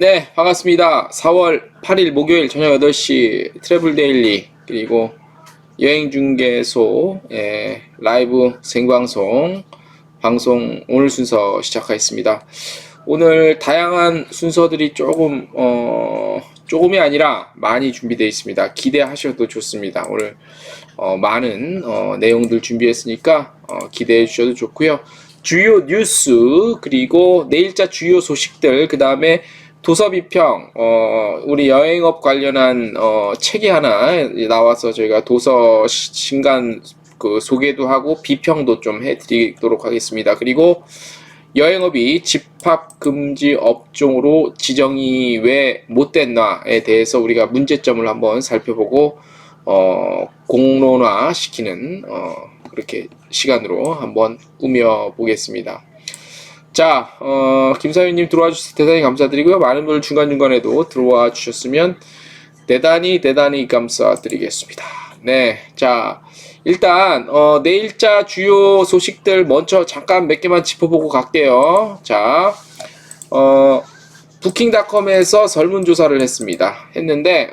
네, 반갑습니다. 4월 8일 목요일 저녁 8시 트래블 데일리 그리고 여행중개소 라이브 생방송 방송 오늘 순서 시작하겠습니다. 오늘 다양한 순서들이 조금이 아니라 많이 준비되어 있습니다. 기대하셔도 좋습니다. 오늘 많은 내용들 준비했으니까 기대해 주셔도 좋고요. 주요 뉴스 그리고 내일자 주요 소식들 그 다음에 도서 비평 우리 여행업 관련한 책이 하나 나와서 저희가 도서 신간 그 소개도 하고 비평도 좀 해드리도록 하겠습니다. 그리고 여행업이 집합금지 업종으로 지정이 왜 못됐나에 대해서 우리가 문제점을 한번 살펴보고 공론화 시키는 그렇게 시간으로 한번 꾸며보겠습니다. 자, 김사위님 들어와 주셔서 대단히 감사드리고요. 많은 분들 중간중간에도 들어와 주셨으면 대단히 감사드리겠습니다. 네, 자, 일단 내일자 주요 소식들 먼저 잠깐 몇 개만 짚어보고 갈게요. 자, 부킹닷컴에서 설문조사를 했는데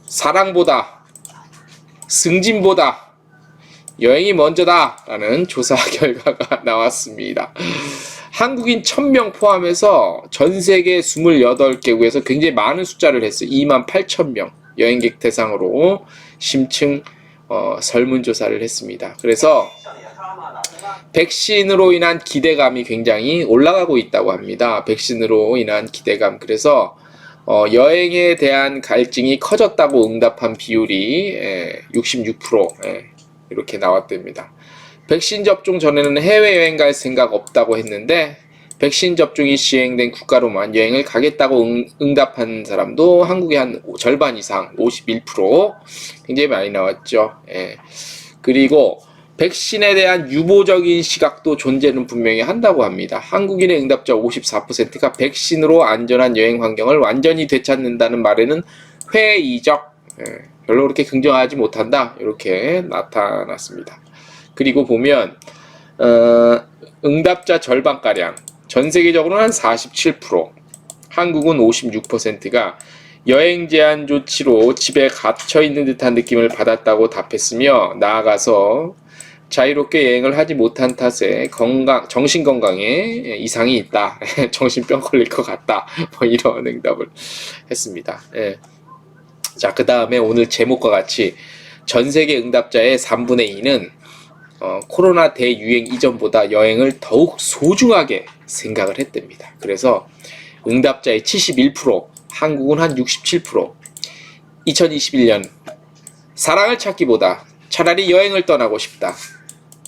사랑보다 승진보다 여행이 먼저다 라는 조사 결과가 나왔습니다. 한국인 1000명 포함해서 전세계 28개국에서 굉장히 많은 숫자를 했어요. 28,000명 여행객 대상으로 심층 설문조사를 했습니다. 그래서 백신으로 인한 기대감이 굉장히 올라가고 있다고 합니다. 백신으로 인한 기대감. 그래서 여행에 대한 갈증이 커졌다고 응답한 비율이 66% 이렇게 나왔답니다. 백신 접종 전에는 해외여행 갈 생각 없다고 했는데 백신 접종이 시행된 국가로만 여행을 가겠다고 응답한 사람도 한국의 한 절반 이상 51% 굉장히 많이 나왔죠. 그리고 백신에 대한 유보적인 시각도 존재는 분명히 한다고 합니다. 한국인의 응답자 54%가 백신으로 안전한 여행 환경을 완전히 되찾는다는 말에는 회의적, 별로 그렇게 긍정하지 못한다 이렇게 나타났습니다. 그리고 보면 응답자 절반가량 전 세계적으로는 한 47%, 한국은 56%가 여행 제한 조치로 집에 갇혀 있는 듯한 느낌을 받았다고 답했으며 나아가서 자유롭게 여행을 하지 못한 탓에 정신 건강에 이상이 있다. 정신병 걸릴 것 같다. 뭐 이런 응답을 했습니다. 자, 그 다음에 오늘 제목과 같이 전 세계 응답자의 3분의 2는 코로나 대유행 이전보다 여행을 더욱 소중하게 생각을 했답니다. 그래서 응답자의 71%, 한국은 한 67%, 2021년 사랑을 찾기보다 차라리 여행을 떠나고 싶다.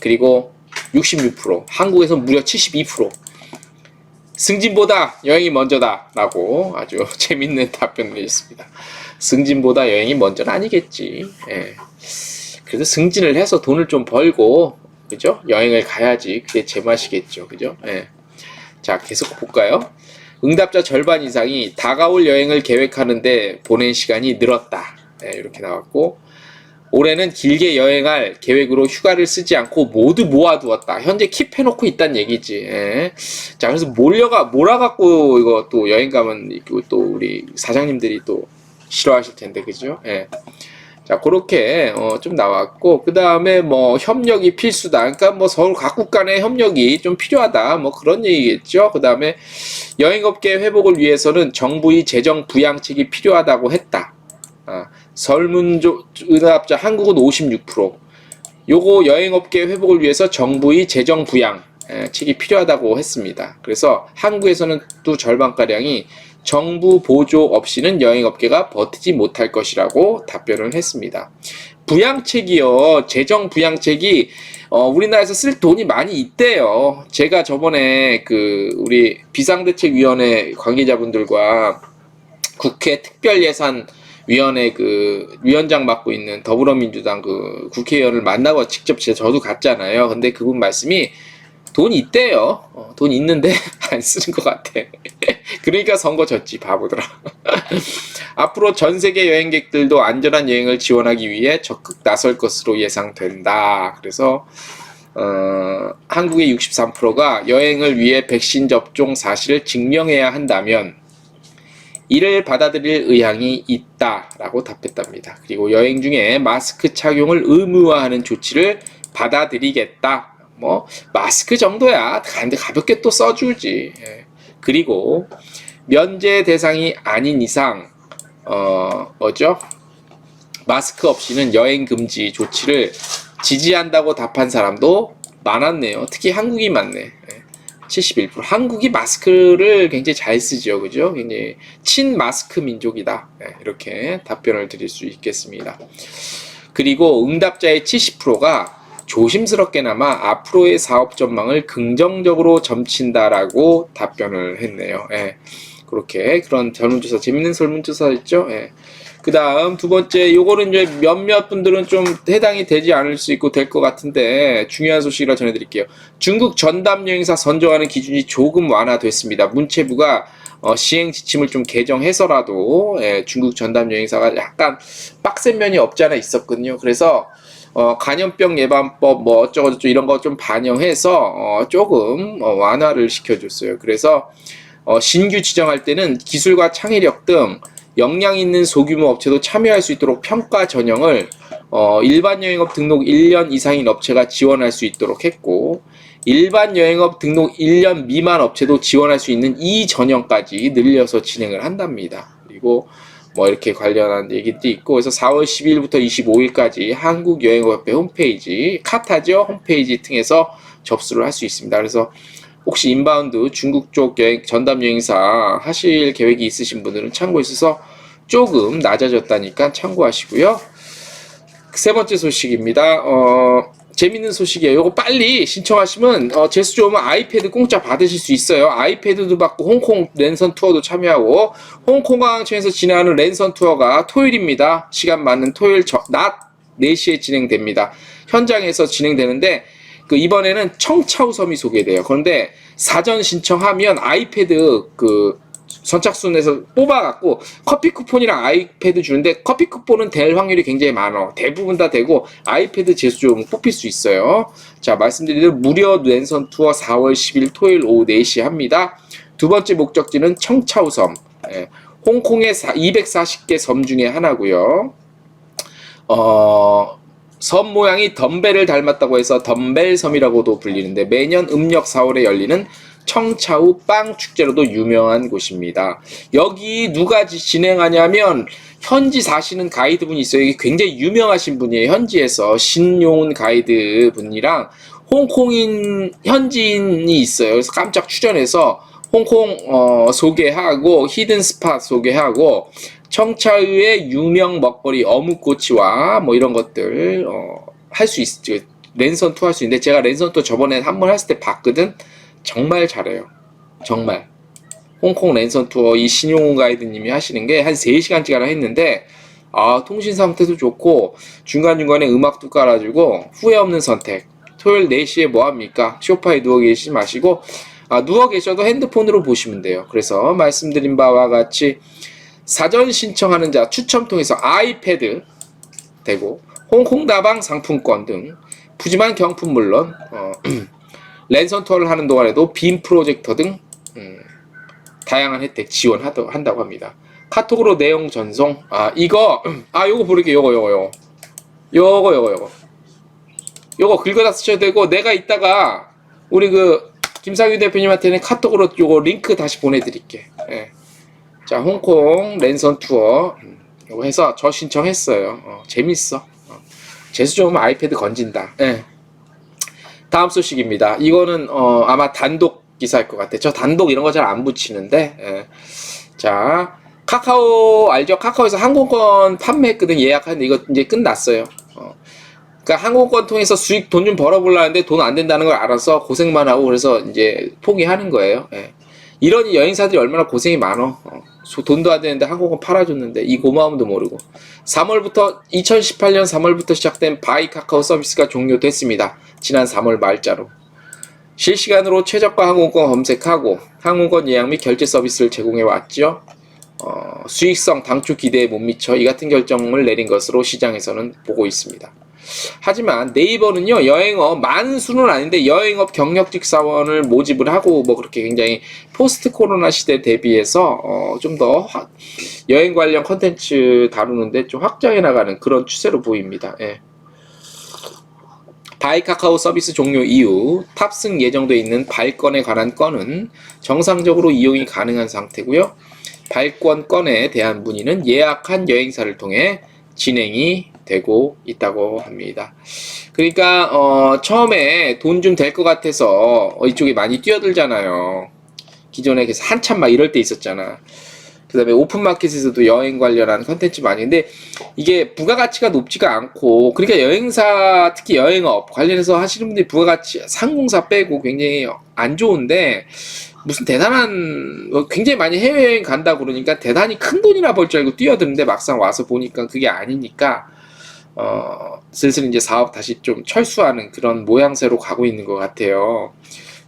그리고 66%, 한국에서 무려 72%, 승진보다 여행이 먼저다 라고 아주 재밌는 답변을 했습니다. 승진보다 여행이 먼저는 아니겠지. 그래서 승진을 해서 돈을 좀 벌고, 그죠? 여행을 가야지. 그게 제맛이겠죠. 그죠? 자, 계속 볼까요? 응답자 절반 이상이 다가올 여행을 계획하는데 보낸 시간이 늘었다. 이렇게 나왔고, 올해는 길게 여행할 계획으로 휴가를 쓰지 않고 모두 모아두었다. 현재 킵해놓고 있다는 얘기지. 자, 그래서 몰아갖고 이거 또 여행 가면 또 우리 사장님들이 또 싫어하실 텐데, 그죠? 자, 그렇게 좀 나왔고, 그 다음에 뭐 협력이 필수다. 그러니까 뭐 서로 각국 간의 협력이 좀 필요하다. 뭐 그런 얘기겠죠. 그 다음에 여행업계 회복을 위해서는 정부의 재정 부양책이 필요하다고 했다. 설문조사 한국은 56%. 요거 여행업계 회복을 위해서 정부의 재정 부양 책이 필요하다고 했습니다. 그래서 한국에서는 또 절반가량이 정부 보조 없이는 여행업계가 버티지 못할 것이라고 답변을 했습니다. 부양책이요. 재정 부양책이 우리나라에서 쓸 돈이 많이 있대요. 제가 저번에 우리 비상대책위원회 관계자분들과 국회 특별예산위원회 위원장 맡고 있는 더불어민주당 국회의원을 만나고 직접 저도 갔잖아요. 근데 그분 말씀이 돈 있대요. 돈 있는데 안 쓰는 것 같아. 그러니까 선거 졌지, 바보들아. 앞으로 전 세계 여행객들도 안전한 여행을 지원하기 위해 적극 나설 것으로 예상된다. 그래서 한국의 63%가 여행을 위해 백신 접종 사실을 증명해야 한다면 이를 받아들일 의향이 있다라고 답했답니다. 그리고 여행 중에 마스크 착용을 의무화하는 조치를 받아들이겠다. 뭐 마스크 정도야 가볍게 또 써주지. 예. 그리고 면제 대상이 아닌 이상 뭐죠? 마스크 없이는 여행 금지 조치를 지지한다고 답한 사람도 많았네요. 특히 한국이 많네. 71%. 한국이 마스크를 굉장히 잘 쓰죠. 그죠? 굉장히 친마스크 민족이다. 이렇게 답변을 드릴 수 있겠습니다. 그리고 응답자의 70%가 조심스럽게나마 앞으로의 사업 전망을 긍정적으로 점친다라고 답변을 했네요. 그렇게 그런 설문조사, 재밌는 설문조사였죠. 그 다음 두 번째, 요거는 이제 몇몇 분들은 좀 해당이 되지 않을 수 있고 될 것 같은데 중요한 소식이라 전해드릴게요. 중국 전담 여행사 선정하는 기준이 조금 완화됐습니다. 문체부가 시행 지침을 좀 개정해서라도 중국 전담 여행사가 약간 빡센 면이 없지 않아 있었거든요. 그래서 간염병 예방법 뭐 어쩌고저쩌고 이런 거 좀 반영해서 조금 완화를 시켜줬어요. 그래서 신규 지정할 때는 기술과 창의력 등 역량 있는 소규모 업체도 참여할 수 있도록 평가 전형을 일반 여행업 등록 1년 이상인 업체가 지원할 수 있도록 했고, 일반 여행업 등록 1년 미만 업체도 지원할 수 있는 이 전형까지 늘려서 진행을 한답니다. 그리고 뭐 이렇게 관련한 얘기도 있고, 그래서 4월 12일부터 25일까지 한국여행업협회 홈페이지, 카타죠? 홈페이지 통해서 접수를 할 수 있습니다. 그래서 혹시 인바운드 중국 쪽 여행, 전담 여행사 하실 계획이 있으신 분들은 참고있어서 조금 낮아졌다니까 참고하시고요. 세 번째 소식입니다. 재밌는 소식이에요. 요거 빨리 신청하시면 재수 좋으면 아이패드 공짜 받으실 수 있어요. 아이패드도 받고 홍콩 랜선 투어도 참여하고, 홍콩 광항청에서 진행하는 랜선 투어가 토요일입니다. 시간 맞는 토요일 낮 4시에 진행됩니다. 현장에서 진행되는데 이번에는 청차우섬이 소개돼요. 그런데 사전 신청하면 아이패드 선착순에서 뽑아갖고 커피 쿠폰이랑 아이패드 주는데, 커피 쿠폰은 될 확률이 굉장히 많아. 대부분 다 되고 아이패드 재수 좀 뽑힐 수 있어요. 자, 말씀드린 대로 무료 랜선 투어 4월 10일 토요일 오후 4시에 합니다. 두 번째 목적지는 청차우섬. 홍콩의 240개 섬 중에 하나고요. 섬 모양이 덤벨을 닮았다고 해서 덤벨섬이라고도 불리는데, 매년 음력 4월에 열리는 청차우 빵 축제로도 유명한 곳입니다. 여기 누가 진행하냐면 현지 사시는 가이드분이 있어요. 이게 굉장히 유명하신 분이에요. 현지에서 신용훈 가이드 분이랑 홍콩인 현지인이 있어요. 그래서 깜짝 출연해서 홍콩 소개하고 히든 스팟 소개하고 청차우의 유명 먹거리 어묵꼬치와 뭐 이런 것들 할 수 있죠. 랜선 투어 할 수 있는데, 제가 랜선 투어 저번에 한번 했을 때 봤거든. 정말 잘해요. 정말. 홍콩 랜선 투어 이 신용훈 가이드님이 하시는 게 한 3시간씩 하나 했는데, 통신 상태도 좋고 중간중간에 음악도 깔아주고 후회 없는 선택. 토요일 4시에 뭐합니까? 소파에 누워 계시지 마시고 누워 계셔도 핸드폰으로 보시면 돼요. 그래서 말씀드린 바와 같이 사전 신청하는 자 추첨 통해서 아이패드 되고 홍콩다방 상품권 등 푸짐한 경품 물론 랜선 투어를 하는 동안에도 빔 프로젝터 등 다양한 혜택 지원한다고 합니다. 카톡으로 내용 전송. 요거 부를게. 요거 긁어다 쓰셔야 되고, 내가 이따가 우리 김상규 대표님한테는 카톡으로 요거 링크 다시 보내드릴게. 자, 홍콩 랜선 투어 요거 해서 저 신청했어요. 재밌어. 재수 좋으면 아이패드 건진다. 다음 소식입니다. 이거는 아마 단독 기사일 것 같아요. 저 단독 이런 거 잘 안 붙이는데, 자, 카카오 알죠? 카카오에서 항공권 판매했거든. 예약하는데 이거 이제 끝났어요. 그러니까 항공권 통해서 수익 돈 좀 벌어보려는데 돈 안 된다는 걸 알아서 고생만 하고, 그래서 이제 포기하는 거예요. 이런 여행사들이 얼마나 고생이 많어. 돈도 안 되는데 항공권 팔아줬는데 이 고마움도 모르고. 2018년 3월부터 시작된 바이 카카오 서비스가 종료됐습니다. 지난 3월 말자로. 실시간으로 최저가 항공권 검색하고 항공권 예약 및 결제 서비스를 제공해 왔죠. 수익성 당초 기대에 못 미쳐 이 같은 결정을 내린 것으로 시장에서는 보고 있습니다. 하지만 네이버는요, 여행업, 많은 수는 아닌데 여행업 경력직 사원을 모집을 하고 뭐 그렇게 굉장히 포스트 코로나 시대 대비해서 좀 더 여행 관련 컨텐츠 다루는데 좀 확장해 나가는 그런 추세로 보입니다. 예. 바이카카오 서비스 종료 이후 탑승 예정돼 있는 발권에 관한 건은 정상적으로 이용이 가능한 상태고요. 발권 건에 대한 문의는 예약한 여행사를 통해 진행이 되고 있다고 합니다. 그러니까 처음에 돈 좀 될 것 같아서 이쪽에 많이 뛰어들잖아요. 기존에 그래서 한참 막 이럴 때 있었잖아. 그 다음에 오픈마켓에서도 여행 관련한 컨텐츠 많이. 근데 이게 부가가치가 높지가 않고, 그러니까 여행사, 특히 여행업 관련해서 하시는 분들이 부가가치, 상공사 빼고 굉장히 안 좋은데, 무슨 대단한, 굉장히 많이 해외여행 간다 그러니까 대단히 큰 돈이나 벌 줄 알고 뛰어드는데 막상 와서 보니까 그게 아니니까, 슬슬 이제 사업 다시 좀 철수하는 그런 모양새로 가고 있는 것 같아요.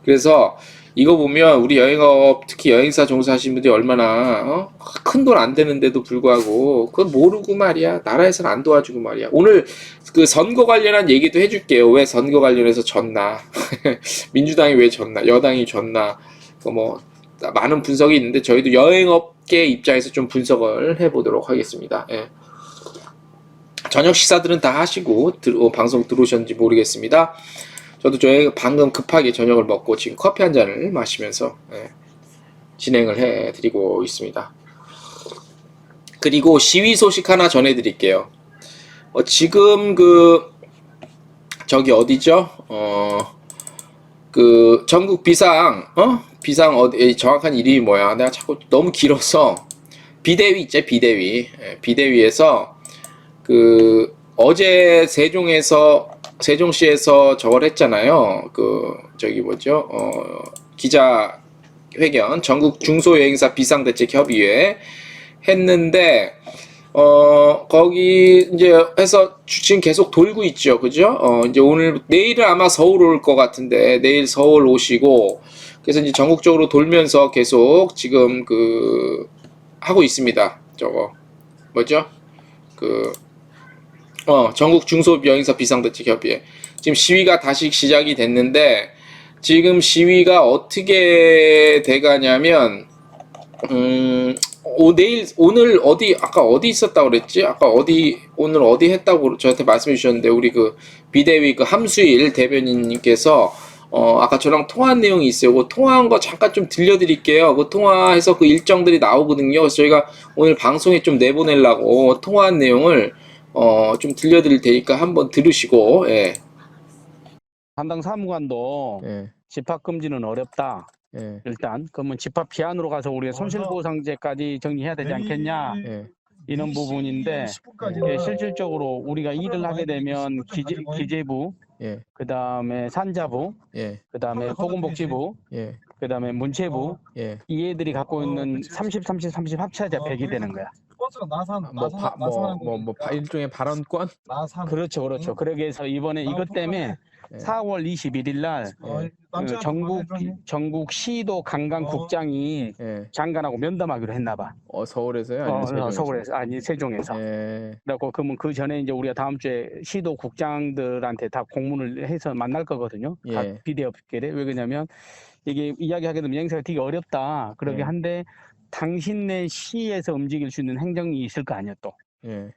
그래서 이거 보면 우리 여행업, 특히 여행사 종사하시는 분들이 얼마나 큰 돈 안 되는데도 불구하고 그건 모르고 말이야. 나라에서는 안 도와주고 말이야. 오늘 그 선거 관련한 얘기도 해줄게요. 왜 선거 관련해서 졌나? 민주당이 왜 졌나? 여당이 졌나? 뭐 많은 분석이 있는데 저희도 여행업계 입장에서 좀 분석을 해보도록 하겠습니다. 예. 저녁 식사들은 다 하시고 방송 들어오셨는지 모르겠습니다. 저도 방금 급하게 저녁을 먹고 지금 커피 한 잔을 마시면서 진행을 해드리고 있습니다. 그리고 시위 소식 하나 전해드릴게요. 지금 저기 어디죠? 전국 비상 정확한 이름이 뭐야? 내가 자꾸 너무 길어서 비대위 있죠, 비대위. 비대위에서 어제 세종시에서 저걸 했잖아요. 기자회견, 전국 중소여행사 비상대책협의회 했는데, 거기 이제 해서 지금 계속 돌고 있죠. 그죠? 이제 내일은 아마 서울 올 것 같은데, 내일 서울 오시고, 그래서 이제 전국적으로 돌면서 계속 지금 하고 있습니다. 전국 중소여행사 비상대책협의회. 지금 시위가 다시 시작이 됐는데, 지금 시위가 어떻게 돼가냐면, 오늘 아까 어디 있었다고 그랬지? 오늘 어디 했다고 저한테 말씀해 주셨는데, 우리 비대위 함수일 대변인님께서, 아까 저랑 통화한 내용이 있어요. 통화한 거 잠깐 좀 들려드릴게요. 통화해서 일정들이 나오거든요. 그래서 저희가 오늘 방송에 좀 내보내려고 통화한 내용을 좀 들려드릴 테니까 한번 들으시고, 예. 담당 사무관도 예. 집합금지는 어렵다. 예. 일단 그러면 집합 피안으로 가서 우리가 손실보상제까지 정리해야 되지 않겠냐. 예. 이런 부분인데 실질적으로 우리가 일을 하게 되면 기재부, 예. 그 다음에 산자부, 예. 그 다음에 보건복지부, 예. 그 다음에 문체부, 예. 이 애들이 갖고 있는 30 합쳐야 100이 되는 거야. 일종의 발언권? 그렇죠. 그러기 위해서 이번에 이것 때문에 4월 21일 날 전국 시도 관광국장이 장관하고 면담하기로 했나 봐. 서울에서요? 아니면 세종에서? 서울에서, 아니 세종에서. 그래갖고 그러면 그 전에 이제 우리가 다음 주에 시도 국장들한테 다 공문을 해서 만날 거거든요. 각 비대업계를. 왜 그러냐면 이게 이야기하게 되면 여행사가 되게 어렵다. 그러게 한데 당신네 시에서 움직일 수 있는 행정이 있을 거 아니야 또.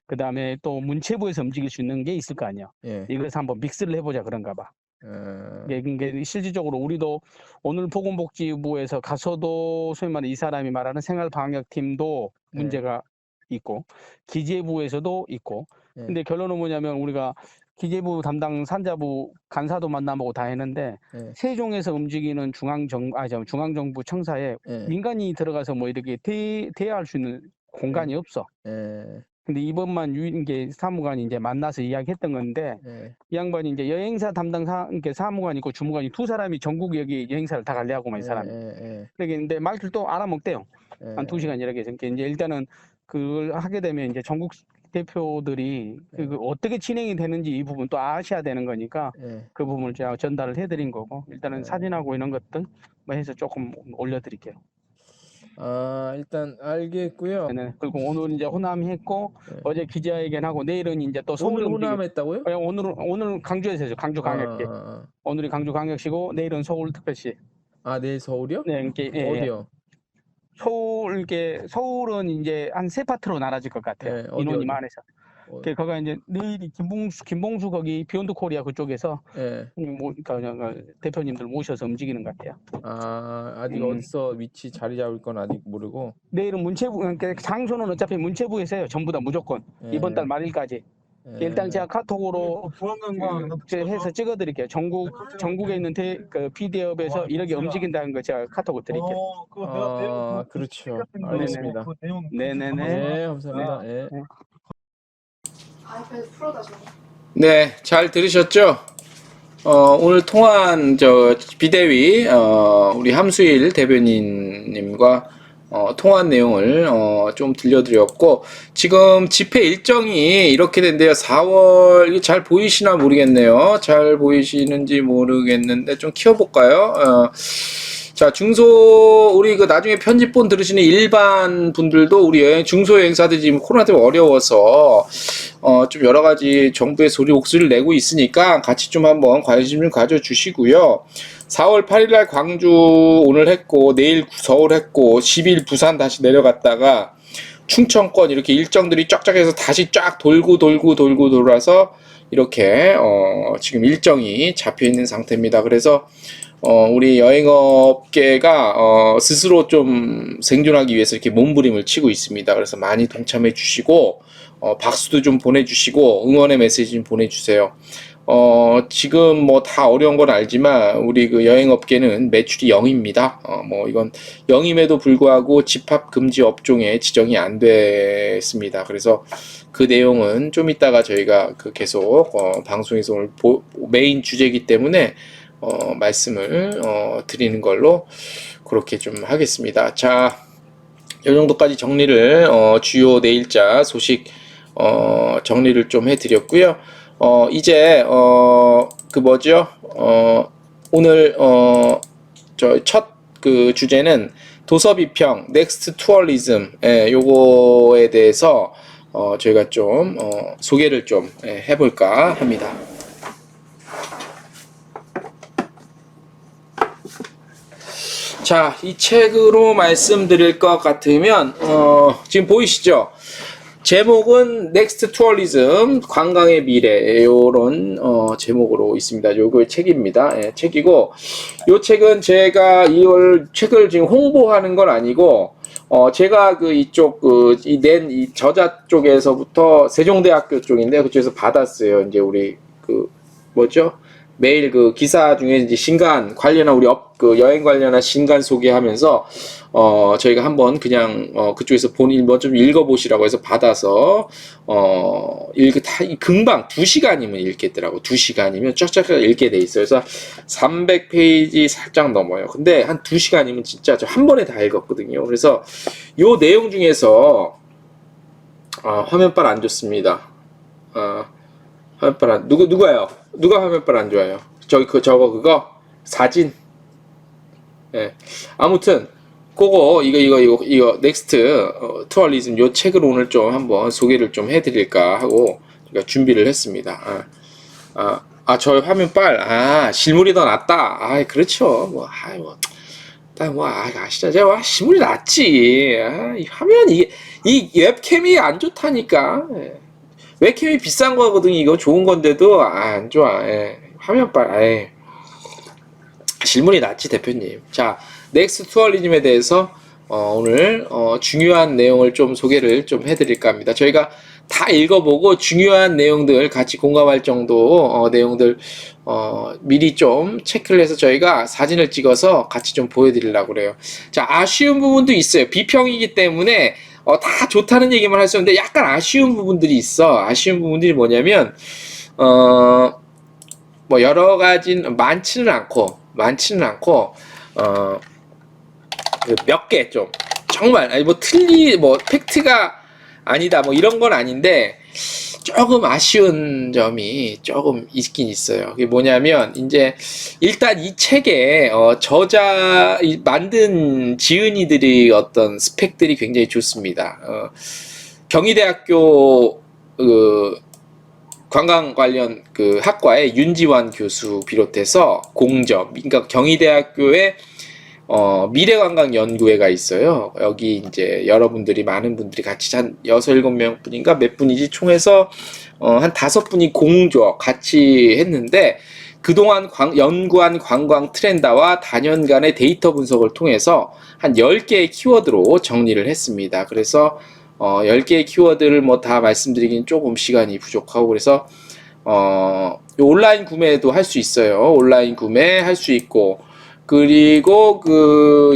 그 다음에 또 문체부에서 움직일 수 있는 게 있을 거 아니야. 이거에서 한번 믹스를 해보자 그런가 봐. 이게 실질적으로 우리도 오늘 보건복지부에서 가서도 소위 말해 이 사람이 말하는 생활방역팀도 문제가 있고 기재부에서도 있고 근데 결론은 뭐냐면 우리가 기재부 담당 산자부 간사도 만나보고 다 했는데 세종에서 움직이는 중앙정부 청사에 민간이 들어가서 뭐 이렇게 대화할 수 있는 공간이 없어. 근데 이번만 이게 사무관이 이제 만나서 이야기했던 건데 이 양반이 이제 여행사 담당 사무관이 있고 주무관이 두 사람이 전국 여기 여행사를 다 관리하고만 이 사람이. 그러는데 말투를 또 알아먹대요. 한 2시간 이렇게 해서 이제 일단은 그걸 하게 되면 이제 전국 대표들이 어떻게 진행이 되는지 이 부분 또 아셔야 되는 거니까 그 부분을 제가 전달을 해드린 거고 일단은 사진하고 이런 것들 뭐 해서 조금 올려드릴게요. 일단 알겠고요. 네. 그리고 오늘 이제 호남했고 네. 어제 기자회견하고 내일은 이제 또 오늘 서울 호남했다고요? 오늘 강주에서 해죠. 강주광역시. 오늘이 강주광역시고 내일은 서울특별시. 내일 서울이요? 네, 이렇게 어디요? 서울은 이제 한 세 파트로 나눠질 것 같아요. 네, 인원이 어디? 많아서. 거기가 이제 내일이 김봉수 거기 비욘드 코리아 그쪽에서 그러니까 대표님들 모셔서 움직이는 것 같아요. 아직 어디서 위치 자리 잡을 건 아직 모르고. 내일은 문체부, 그러니까 장소는 어차피 문체부에서 해요. 전부 다 무조건. 이번 달 말일까지. 일단 제가 카톡으로 해서 찍어드릴게요. 전국에 있는 그 PD업에서 이렇게 움직인다는 거 제가 카톡을 드릴게요. 그렇죠. 알겠습니다. 네네네. 네, 감사합니다. 네. 아이패드 프로다 저거. 네, 잘 들으셨죠? 오늘 통화한 비대위 우리 함수일 대변인님과 통화한 내용을 좀 들려드렸고, 지금 집회 일정이 이렇게 된대요. 4월, 이게 잘 보이시나 모르겠네요. 잘 보이시는지 모르겠는데 좀 키워볼까요? 자, 우리 나중에 편집본 들으시는 일반 분들도 우리 중소여행사들이 지금 코로나 때문에 어려워서 좀 여러 가지 정부의 목소리를 내고 있으니까 같이 좀 한번 관심 좀 가져주시고요. 4월 8일날 광주 오늘 했고, 내일 서울 했고, 10일 부산 다시 내려갔다가 충청권 이렇게 일정들이 쫙쫙 해서 다시 쫙 돌아서 이렇게 지금 일정이 잡혀 있는 상태입니다. 그래서 우리 여행업계가 스스로 좀 생존하기 위해서 이렇게 몸부림을 치고 있습니다. 그래서 많이 동참해 주시고 박수도 좀 보내주시고 응원의 메시지 좀 보내주세요. 지금 뭐 다 어려운 건 알지만 우리 그 여행업계는 매출이 0입니다. 뭐 이건 0임에도 불구하고 집합 금지 업종에 지정이 안 됐습니다. 그래서 그 내용은 좀 이따가 저희가 계속 방송에서 오늘 메인 주제이기 때문에 말씀을 드리는 걸로 그렇게 좀 하겠습니다. 자, 이 정도까지 정리를 주요 내일자 소식 정리를 좀 해드렸고요. 이제 오늘 첫 그 주제는 도서비평 넥스트 투어리즘 요거에 대해서 저희가 좀 소개를 좀 해볼까 합니다. 자, 이 책으로 말씀드릴 것 같으면 지금 보이시죠? 제목은 넥스트 투어리즘 관광의 미래 요런 제목으로 있습니다. 요거 책입니다. 책이고 요 책은 제가 이걸 책을 지금 홍보하는 건 아니고 제가 이쪽 이 저자 쪽에서부터 세종대학교 쪽인데 그쪽에서 받았어요. 이제 우리 매일 기사 중에 이제 신간 관련한 여행 관련한 신간 소개하면서 저희가 한번 그냥 그쪽에서 좀 읽어보시라고 해서 받아서 금방 2시간이면 읽겠더라고. 2시간이면 쫙쫙 읽게 돼 있어요. 그래서 300페이지 살짝 넘어요. 근데 한 2시간이면 진짜 저 한 번에 다 읽었거든요. 그래서 요 내용 중에서 화면빨 안 좋습니다. 화면빨 안 누가요? 누가 화면빨 안 좋아요? 그거 사진. 예. 아무튼 이거 넥스트 투어리즘 요 책을 오늘 좀 한번 소개를 좀 해드릴까 하고 제가 준비를 했습니다. 저 화면빨 실물이 더 낫다. 그렇죠. 아시죠? 제가 실물이 낫지. 이 화면 이 웹캠이 안 좋다니까. 웹캠이 비싼 거거든요. 이거 좋은 건데도 안 좋아. 화면빨. 실물이 낫지 대표님. 자, 넥스트 투어리즘에 대해서 오늘 중요한 내용을 좀 소개를 좀 해드릴까 합니다. 저희가 다 읽어보고 중요한 내용들 같이 공감할 정도 내용들 미리 좀 체크를 해서 저희가 사진을 찍어서 같이 좀 보여드리려고 그래요. 자, 아쉬운 부분도 있어요. 비평이기 때문에 다 좋다는 얘기만 할 수 있는데 약간 아쉬운 부분들이 있어. 아쉬운 부분들이 뭐냐면 뭐 여러 가지 많지는 않고 몇 개 좀 정말 팩트가 아니다 뭐 이런 건 아닌데 조금 아쉬운 점이 조금 있긴 있어요. 그게 뭐냐면 이제 일단 이 책에 만든 지은이들이 어떤 스펙들이 굉장히 좋습니다. 경희대학교 관광 관련 그 학과의 윤지환 교수 비롯해서 공적, 그러니까 경희대학교의 미래관광연구회가 있어요. 여기 이제 여러분들이 많은 분들이 같이 한 6, 7명 분인가 몇 분이지 총해서 한 5분이 공적 같이 했는데 그동안 연구한 관광 트렌드와 다년간의 데이터 분석을 통해서 한 10개의 키워드로 정리를 했습니다. 그래서 10개의 키워드를 뭐 다 말씀드리긴 조금 시간이 부족하고 그래서 온라인 구매도 할 수 있어요. 온라인 구매할 수 있고 그리고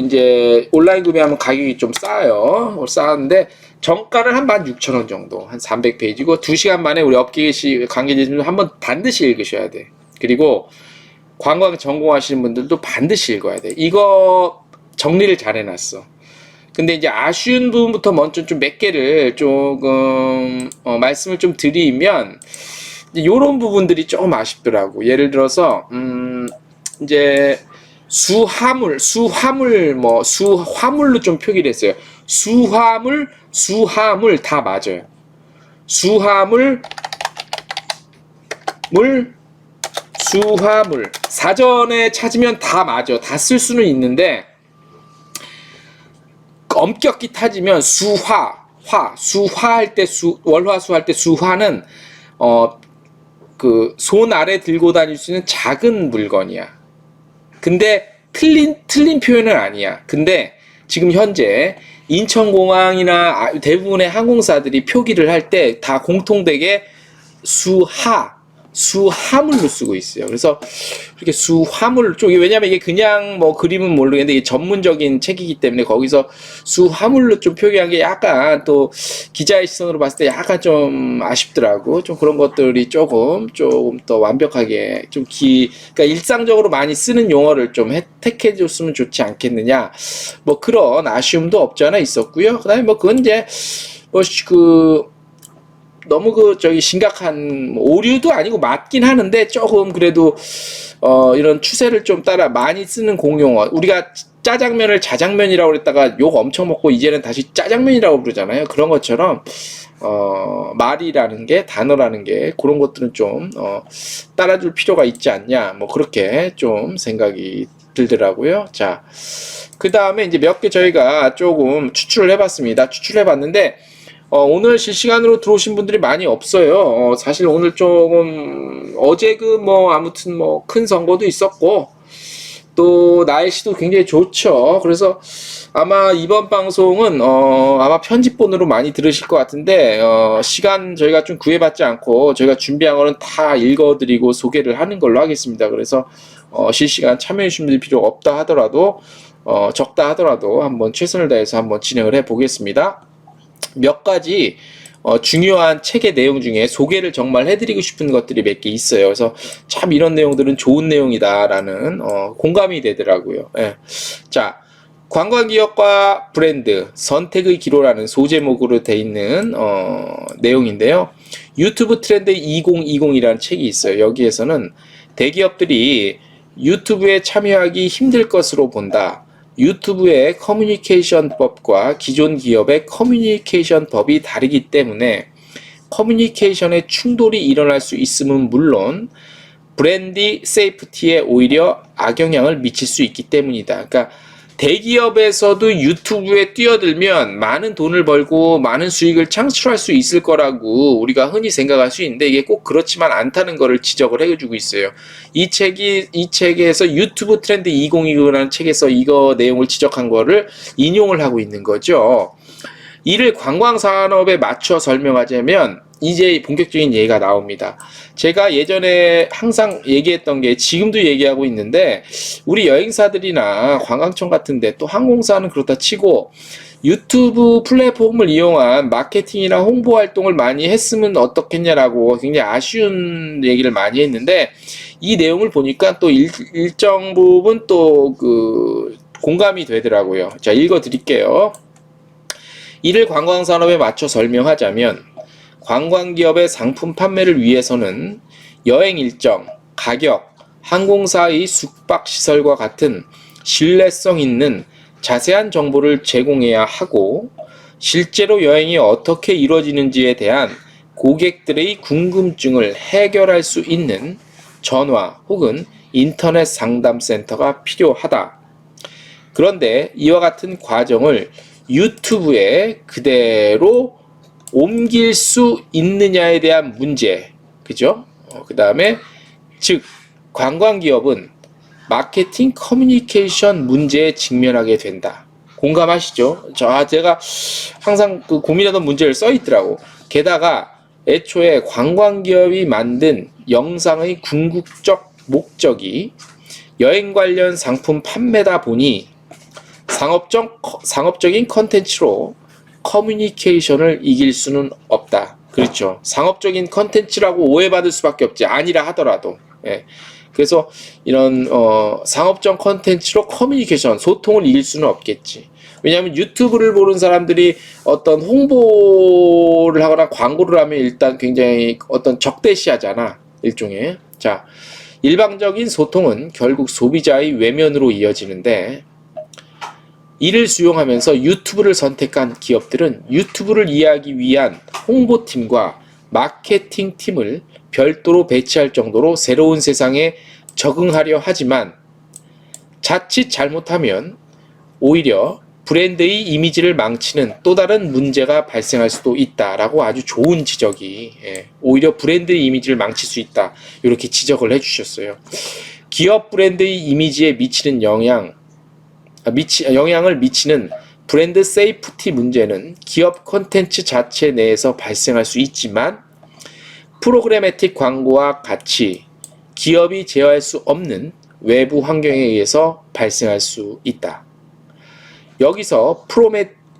이제 온라인 구매하면 가격이 좀 싸요. 싸는데 정가는 한 16,000원 정도, 한 300페이지고 2시간 만에 우리 업계 관계자분들 한번 반드시 읽으셔야 돼. 그리고 관광 전공하시는 분들도 반드시 읽어야 돼. 이거 정리를 잘 해놨어. 근데 이제 아쉬운 부분부터 먼저 좀 몇 개를 조금 말씀을 좀 드리면 이런 부분들이 조금 아쉽더라고. 예를 들어서 이제 수화물로 좀 표기를 했어요. 수화물 다 맞아요. 수화물 사전에 찾으면 다 맞아. 다 쓸 수는 있는데 엄격히 따지면 수화할 때 월화수할 때 수화는 그 손 아래 들고 다닐 수 있는 작은 물건이야. 근데 틀린 표현은 아니야. 근데 지금 현재 인천공항이나 대부분의 항공사들이 표기를 할 때 다 공통되게 수화물로 쓰고 있어요. 그래서 이렇게 수화물 쪽이, 왜냐면 이게 그냥 뭐 그림은 모르겠는데 이게 전문적인 책이기 때문에 거기서 수화물로 좀 표기한 게 약간 또 기자의 시선으로 봤을 때 약간 좀 아쉽더라고. 좀 그런 것들이 조금 더 완벽하게 그러니까 일상적으로 많이 쓰는 용어를 좀 혜택해 줬으면 좋지 않겠느냐. 뭐 그런 아쉬움도 없지 않아 있었고요. 그다음에 뭐 그건 이제 너무 심각한 오류도 아니고 맞긴 하는데 조금 그래도 이런 추세를 좀 따라 많이 쓰는 공용어, 우리가 짜장면을 자장면이라고 그랬다가 욕 엄청 먹고 이제는 다시 짜장면이라고 부르잖아요. 그런 것처럼 말이라는 게, 단어라는 게 그런 것들은 좀 따라줄 필요가 있지 않냐, 뭐 그렇게 좀 생각이 들더라고요. 자, 그 다음에 이제 몇 개 저희가 조금 추출을 해봤습니다. 추출해봤는데 오늘 실시간으로 들어오신 분들이 많이 없어요. 사실 오늘 조금 어제 아무튼 큰 선거도 있었고 또 날씨도 굉장히 좋죠. 그래서 아마 이번 방송은 아마 편집본으로 많이 들으실 것 같은데 시간 저희가 좀 구애받지 않고 저희가 준비한 거는 다 읽어드리고 소개를 하는 걸로 하겠습니다. 그래서 실시간 참여해 주신 분들이 필요 없다 하더라도 적다 하더라도 한번 최선을 다해서 한번 진행을 해 보겠습니다. 몇 가지 중요한 책의 내용 중에 소개를 정말 해드리고 싶은 것들이 몇 개 있어요. 그래서 참 이런 내용들은 좋은 내용이다라는 공감이 되더라고요. 예. 자, 관광기업과 브랜드 선택의 기로라는 소제목으로 돼 있는 내용인데요. 유튜브 트렌드 2020이라는 책이 있어요. 여기에서는 대기업들이 유튜브에 참여하기 힘들 것으로 본다. 유튜브의 커뮤니케이션 법과 기존 기업의 커뮤니케이션 법이 다르기 때문에 커뮤니케이션에 충돌이 일어날 수 있음은 물론 브랜드 세이프티에 오히려 악영향을 미칠 수 있기 때문이다. 그러니까 대기업에서도 유튜브에 뛰어들면 많은 돈을 벌고 많은 수익을 창출할 수 있을 거라고 우리가 흔히 생각할 수 있는데 이게 꼭 그렇지만 않다는 것을 지적을 해주고 있어요. 이 책에서 유튜브 트렌드 2020이라는 책에서 이거 내용을 지적한 거를 인용을 하고 있는 거죠. 이를 관광산업에 맞춰 설명하자면 이제 본격적인 얘기가 나옵니다. 제가 예전에 항상 얘기했던 게 지금도 얘기하고 있는데 우리 여행사들이나 관광청 같은데 또 항공사는 그렇다 치고 유튜브 플랫폼을 이용한 마케팅이나 홍보 활동을 많이 했으면 어떻겠냐라고 굉장히 아쉬운 얘기를 많이 했는데 이 내용을 보니까 또 일정 부분 또 공감이 되더라고요. 자, 읽어 드릴게요. 이를 관광산업에 맞춰 설명하자면 관광기업의 상품 판매를 위해서는 여행 일정, 가격, 항공사의 숙박시설과 같은 신뢰성 있는 자세한 정보를 제공해야 하고, 실제로 여행이 어떻게 이루어지는지에 대한 고객들의 궁금증을 해결할 수 있는 전화 혹은 인터넷 상담센터가 필요하다. 그런데 이와 같은 과정을 유튜브에 그대로 옮길 수 있느냐에 대한 문제, 그죠? 그 다음에 즉 관광기업은 마케팅 커뮤니케이션 문제에 직면하게 된다. 공감하시죠? 제가 항상 그 고민하던 문제를 써 있더라고. 게다가 애초에 관광기업이 만든 영상의 궁극적 목적이 여행 관련 상품 판매다 보니 상업적인 컨텐츠로 커뮤니케이션을 이길 수는 없다. 그렇죠. 상업적인 컨텐츠라고 오해받을 수밖에 없지. 아니라 하더라도. 예. 그래서 이런 상업적 컨텐츠로 커뮤니케이션, 소통을 이길 수는 없겠지. 왜냐하면 유튜브를 보는 사람들이 어떤 홍보를 하거나 광고를 하면 일단 굉장히 어떤 적대시하잖아. 일종의. 자, 일방적인 소통은 결국 소비자의 외면으로 이어지는데, 이를 수용하면서 유튜브를 선택한 기업들은 유튜브를 이해하기 위한 홍보팀과 마케팅팀을 별도로 배치할 정도로 새로운 세상에 적응하려 하지만, 자칫 잘못하면 오히려 브랜드의 이미지를 망치는 또 다른 문제가 발생할 수도 있다라고 아주 좋은 지적이, 오히려 브랜드의 이미지를 망칠 수 있다, 이렇게 지적을 해주셨어요. 기업 브랜드의 이미지에 미치는 영향을 미치는 브랜드 세이프티 문제는 기업 콘텐츠 자체 내에서 발생할 수 있지만, 프로그래매틱 광고와 같이 기업이 제어할 수 없는 외부 환경에 의해서 발생할 수 있다. 여기서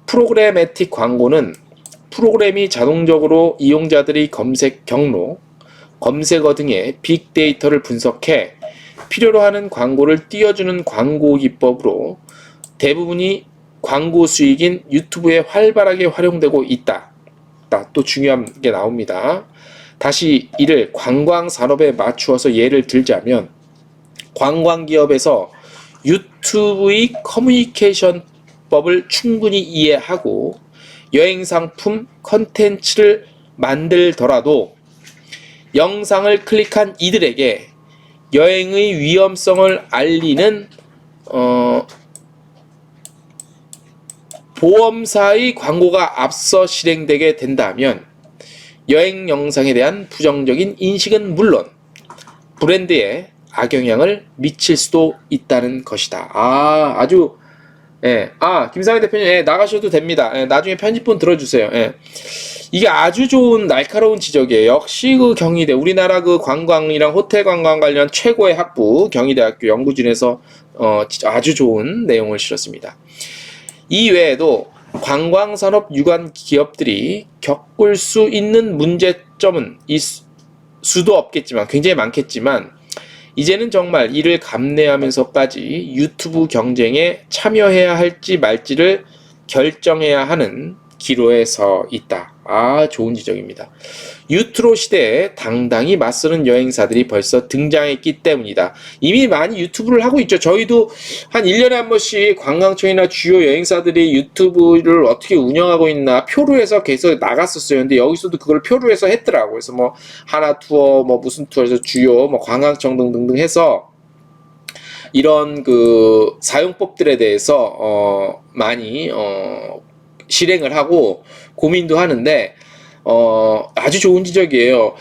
프로그래매틱 광고는 프로그램이 자동적으로 이용자들의 검색 경로, 검색어 등의 빅데이터를 분석해 필요로 하는 광고를 띄워주는 광고 기법으로 대부분이 광고 수익인 유튜브에 활발하게 활용되고 있다. 또 중요한 게 나옵니다. 다시 이를 관광산업에 맞추어서 예를 들자면, 관광기업에서 유튜브의 커뮤니케이션법을 충분히 이해하고 여행상품 컨텐츠를 만들더라도 영상을 클릭한 이들에게 여행의 위험성을 알리는 보험사의 광고가 앞서 실행되게 된다면 여행 영상에 대한 부정적인 인식은 물론 브랜드에 악영향을 미칠 수도 있다는 것이다. 아주 김상희 대표님, 나가셔도 됩니다. 나중에 편집본 들어주세요. 이게 아주 좋은 날카로운 지적이에요. 역시 그 경희대, 우리나라 그 관광이랑 호텔 관광 관련 최고의 학부 경희대학교 연구진에서 아주 좋은 내용을 실었습니다. 이 외에도 관광산업 유관 기업들이 겪을 수 있는 문제점은 수도 없겠지만, 굉장히 많겠지만, 이제는 정말 이를 감내하면서까지 유튜브 경쟁에 참여해야 할지 말지를 결정해야 하는 기로에 서 있다. 좋은 지적입니다. 유튜브 시대에 당당히 맞서는 여행사들이 벌써 등장했기 때문이다. 이미 많이 유튜브를 하고 있죠. 저희도 한 1년에 한 번씩 관광청이나 주요 여행사들이 유튜브를 어떻게 운영하고 있나 표로해서 계속 나갔었어요. 근데 여기서도 그걸 표로해서 했더라고요. 그래서 뭐 하나 투어, 뭐 무슨 투어에서 주요 뭐 관광청 등등등 해서 이런 그 사용법들에 대해서 많이 실행을 하고 고민도 하는데, 아주 좋은 지적이에요.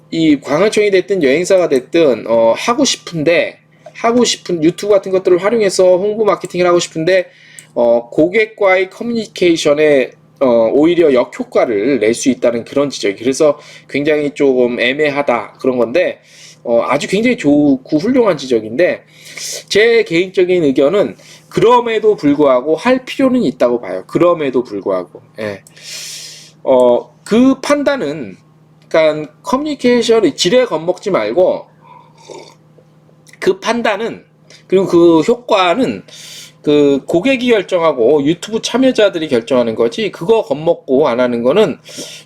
이 관광청이 됐든 여행사가 됐든 하고 싶은 유튜브 같은 것들을 활용해서 홍보 마케팅을 하고 싶은데 고객과의 커뮤니케이션에 오히려 역효과를 낼 수 있다는 그런 지적이, 그래서 굉장히 조금 애매하다 그런 건데, 아주 굉장히 좋고 훌륭한 지적인데, 제 개인적인 의견은 그럼에도 불구하고 할 필요는 있다고 봐요. 그럼에도 불구하고. 그 판단은, 그러니까 커뮤니케이션을 지레 겁먹지 말고, 그 판단은, 그리고 그 효과는 그 고객이 결정하고 유튜브 참여자들이 결정하는 거지, 그거 겁먹고 안 하는 거는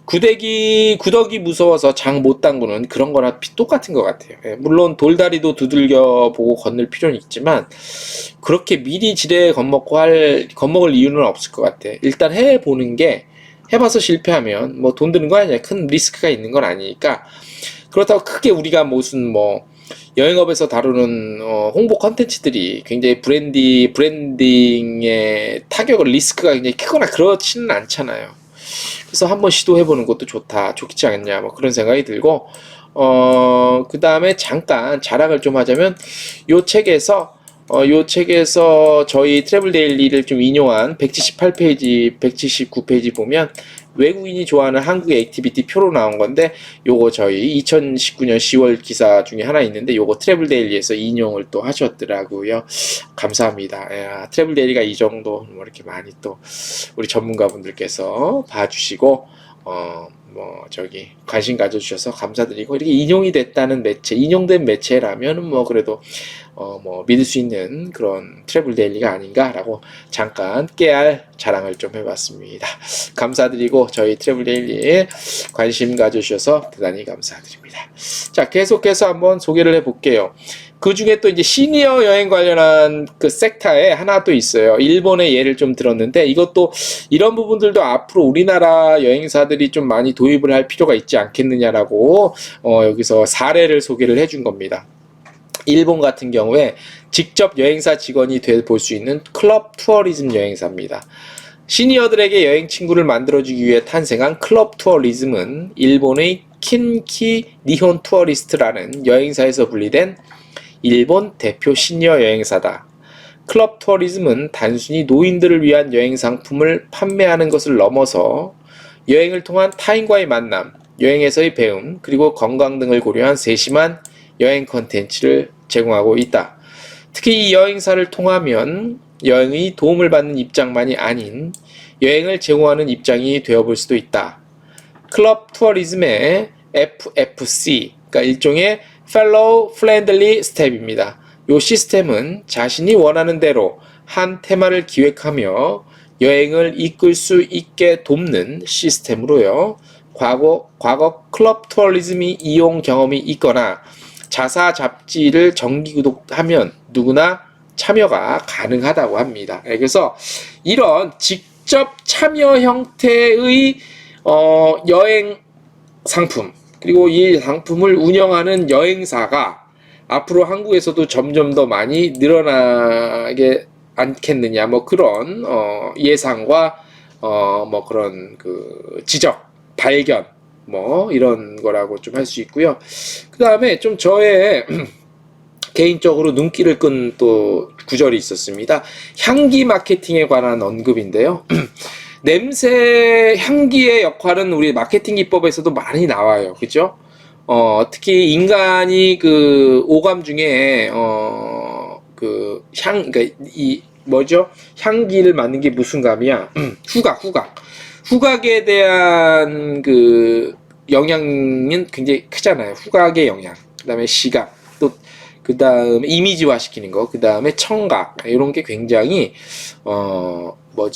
구더기 무서워서 장 못 담그는 그런 거나 똑같은 것 같아요. 예, 물론 돌다리도 두들겨 보고 건널 필요는 있지만 그렇게 미리 지레 겁먹을 이유는 없을 것 같아. 일단 해보는 게, 해봐서 실패하면 뭐 돈 드는 거 아니야. 큰 리스크가 있는 건 아니니까. 그렇다고 크게 우리가 무슨 뭐 여행업에서 다루는 홍보 컨텐츠들이 굉장히 브랜딩의 타격을, 리스크가 굉장히 크거나 그렇지는 않잖아요. 그래서 한번 시도해보는 것도 좋지 않겠냐, 뭐 그런 생각이 들고, 그 다음에 잠깐 자랑을 좀 하자면, 요 책에서 저희 트래블 데일리를 좀 인용한 178페이지, 179페이지 보면 외국인이 좋아하는 한국의 액티비티 표로 나온 건데, 요거 저희 2019년 10월 기사 중에 하나 있는데, 요거 트래블 데일리에서 인용을 또 하셨더라고요. 감사합니다. 예, 트래블 데일리가 이 정도 뭐 이렇게 많이 또 우리 전문가분들께서 봐주시고, 관심 가져주셔서 감사드리고, 이렇게 인용이 됐다는 매체, 인용된 매체라면 뭐 그래도 믿을 수 있는 그런 트래블 데일리가 아닌가라고 잠깐 깨알 자랑을 좀 해봤습니다. 감사드리고, 저희 트래블 데일리에 관심 가져주셔서 대단히 감사드립니다. 자, 계속해서 한번 소개를 해볼게요. 그 중에 또 이제 시니어 여행 관련한 그 섹터에 하나 또 있어요. 일본의 예를 좀 들었는데, 이것도 이런 부분들도 앞으로 우리나라 여행사들이 좀 많이 도입을 할 필요가 있지 않겠느냐라고 여기서 사례를 소개를 해준 겁니다. 일본 같은 경우에 직접 여행사 직원이 돼 볼 수 있는 클럽 투어리즘 여행사입니다. 시니어들에게 여행 친구를 만들어주기 위해 탄생한 클럽 투어리즘은 일본의 킨키 니혼 투어리스트라는 여행사에서 분리된 일본 대표 시니어 여행사다. 클럽 투어리즘은 단순히 노인들을 위한 여행 상품을 판매하는 것을 넘어서 여행을 통한 타인과의 만남, 여행에서의 배움, 그리고 건강 등을 고려한 세심한 여행 컨텐츠를 제공하고 있다. 특히 이 여행사를 통하면 여행의 도움을 받는 입장만이 아닌 여행을 제공하는 입장이 되어볼 수도 있다. 클럽 투어리즘의 FFC, 그러니까 일종의 Fellow Friendly Step입니다. 이 시스템은 자신이 원하는 대로 한 테마를 기획하며 여행을 이끌 수 있게 돕는 시스템으로요. 과거 클럽 투어리즘이 이용 경험이 있거나 자사 잡지를 정기 구독하면 누구나 참여가 가능하다고 합니다. 그래서 이런 직접 참여 형태의 여행 상품, 그리고 이 상품을 운영하는 여행사가 앞으로 한국에서도 점점 더 많이 늘어나게 않겠느냐, 뭐 그런 예상과 뭐 그런 그 지적, 발견, 뭐 이런 거라고 좀 할 수 있고요. 그 다음에 좀 저의 개인적으로 눈길을 끈 또 구절이 있었습니다. 향기 마케팅에 관한 언급인데요. 냄새, 향기의 역할은 우리 마케팅 기법에서도 많이 나와요. 그죠? 특히 인간이 그 오감 중에 그러니까 이 뭐죠? 향기를 맡는 게 무슨 감이야? 후각에 대한 그 영향은 굉장히 크잖아요. 후각의 영향. 그다음에 시각, 또 그다음에 이미지화 시키는 거, 그다음에 청각, 이런 게 굉장히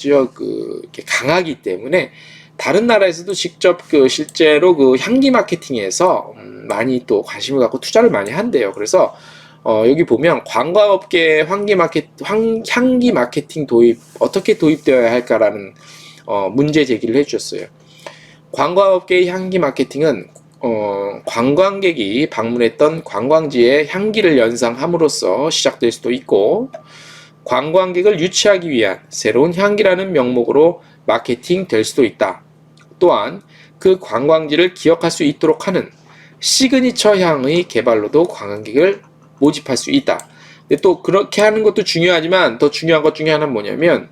이렇게 강하기 때문에 다른 나라에서도 직접 실제로 그 향기 마케팅에서 많이 또 관심을 갖고 투자를 많이 한대요. 그래서 여기 보면 관광업계 향기 마케팅 도입, 어떻게 도입되어야 할까라는 문제 제기를 해주셨어요. 관광업계의 향기 마케팅은 관광객이 방문했던 관광지의 향기를 연상함으로써 시작될 수도 있고, 관광객을 유치하기 위한 새로운 향기라는 명목으로 마케팅 될 수도 있다. 또한 그 관광지를 기억할 수 있도록 하는 시그니처 향의 개발로도 관광객을 모집할 수 있다. 근데 또 그렇게 하는 것도 중요하지만 더 중요한 것 중에 하나는 뭐냐면,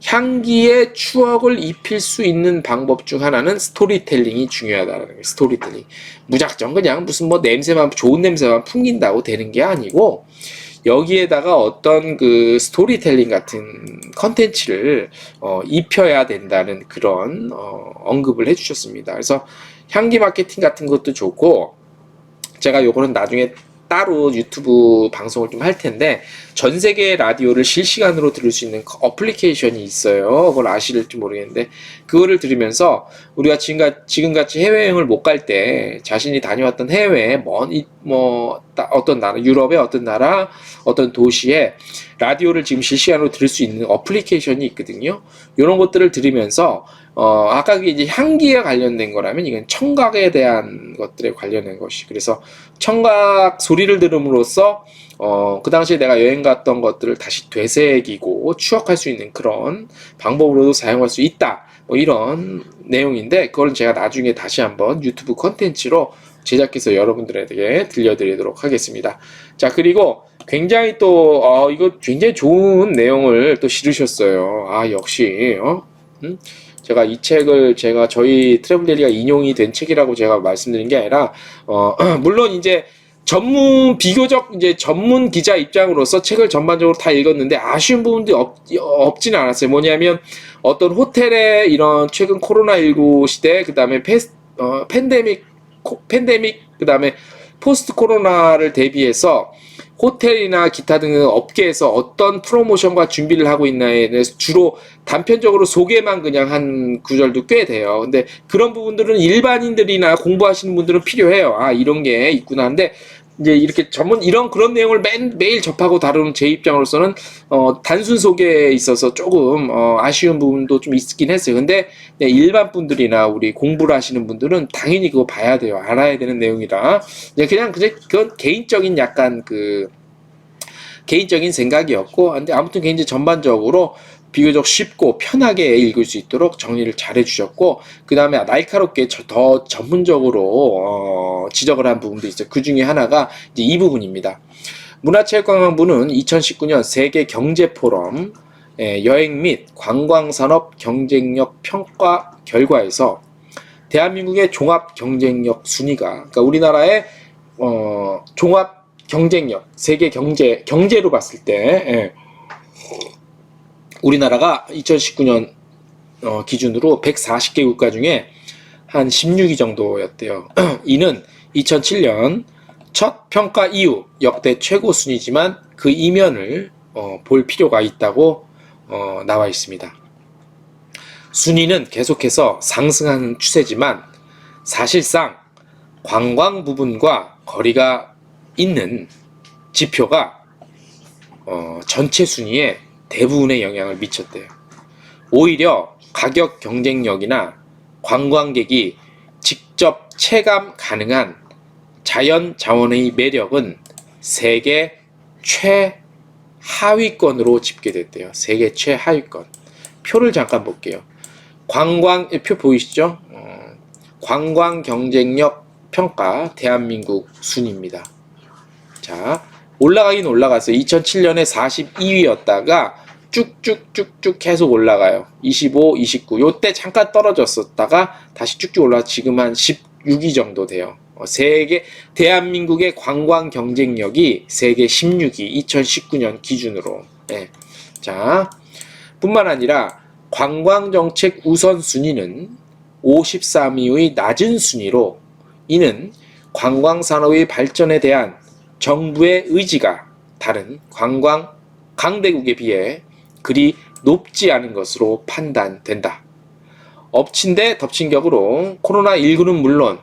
향기에 추억을 입힐 수 있는 방법 중 하나는 스토리텔링이 중요하다는 거예요. 스토리텔링. 무작정 그냥 무슨 뭐 좋은 냄새만 풍긴다고 되는 게 아니고, 여기에다가 어떤 그 스토리텔링 같은 컨텐츠를 입혀야 된다는 그런 언급을 해주셨습니다. 그래서 향기 마케팅 같은 것도 좋고, 제가 요거는 나중에 따로 유튜브 방송을 좀 할 텐데 전 세계 라디오를 실시간으로 들을 수 있는 어플리케이션이 있어요. 그걸 아실지 모르겠는데 그거를 들으면서 우리가 지금같이 해외여행을 못 갈 때 자신이 다녀왔던 해외 어떤 나라, 유럽의 어떤 나라, 어떤 도시에 라디오를 지금 실시간으로 들을 수 있는 어플리케이션이 있거든요. 이런 것들을 들으면서 아까 그게 이제 향기에 관련된 거라면 이건 청각에 대한 것들에 관련된 것이. 그래서 청각 소리를 들음으로써 그 당시에 내가 여행 갔던 것들을 다시 되새기고 추억할 수 있는 그런 방법으로도 사용할 수 있다. 뭐 이런 내용인데 그걸 제가 나중에 다시 한번 유튜브 컨텐츠로 제작해서 여러분들에게 들려드리도록 하겠습니다. 자, 그리고 굉장히 또 이거 굉장히 좋은 내용을 또 실으셨어요. 아, 역시 제가 이 책을 저희 트래블데일리가 인용이 된 책이라고 제가 말씀드린 게 아니라 물론 이제 비교적 이제 전문 기자 입장으로서 책을 전반적으로 다 읽었는데 아쉬운 부분도 없지는 않았어요. 뭐냐면 어떤 호텔의 이런 최근 코로나19 시대, 그 다음에 팬데믹, 그 다음에 포스트 코로나를 대비해서 호텔이나 기타 등 업계에서 어떤 프로모션과 준비를 하고 있나에 대해서 주로 단편적으로 소개만 그냥 한 구절도 꽤 돼요. 근데 그런 부분들은 일반인들이나 공부하시는 분들은 필요해요. 아, 이런 게 있구나. 근데 이제 이렇게 그런 내용을 매일 접하고 다루는 제 입장으로서는 단순 소개에 있어서 조금 아쉬운 부분도 좀 있긴 했어요. 근데 네, 일반 분들이나 우리 공부를 하시는 분들은 당연히 그거 봐야 돼요. 알아야 되는 내용이라. 그건 개인적인 약간 개인적인 생각이었고, 근데 아무튼 굉장히 전반적으로 비교적 쉽고 편하게 읽을 수 있도록 정리를 잘 해주셨고, 그 다음에 날카롭게 더 전문적으로 지적을 한 부분도 있어요. 그 중에 하나가 이제 이 부분입니다. 문화체육관광부는 2019년 세계경제포럼 여행 및 관광산업 경쟁력 평가 결과에서 대한민국의 종합 경쟁력 순위가, 그러니까 우리나라의 종합 경쟁력, 세계 경제로 봤을 때 우리나라가 2019년 기준으로 140개 국가 중에 한 16위 정도였대요. 이는 2007년 첫 평가 이후 역대 최고 순위지만 그 이면을 볼 필요가 있다고 나와 있습니다. 순위는 계속해서 상승하는 추세지만 사실상 관광 부분과 거리가 있는 지표가 전체 순위에 대부분의 영향을 미쳤대요. 오히려 가격 경쟁력이나 관광객이 직접 체감 가능한 자연 자원의 매력은 세계 최하위권으로 집계됐대요. 세계 최하위권. 표를 잠깐 볼게요. 표 보이시죠? 관광 경쟁력 평가 대한민국 순위입니다. 자, 올라가긴 올라갔어요. 2007년에 42위였다가 쭉쭉쭉쭉 계속 올라가요. 25, 29. 요때 잠깐 떨어졌었다가 다시 쭉쭉 올라가 지금 한 16위 정도 돼요. 대한민국의 관광 경쟁력이 세계 16위, 2019년 기준으로. 네. 자, 뿐만 아니라 관광정책 우선순위는 53위의 낮은 순위로, 이는 관광산업의 발전에 대한 정부의 의지가 다른 강대국에 비해 그리 높지 않은 것으로 판단된다. 엎친 데 덮친 격으로 코로나19는 물론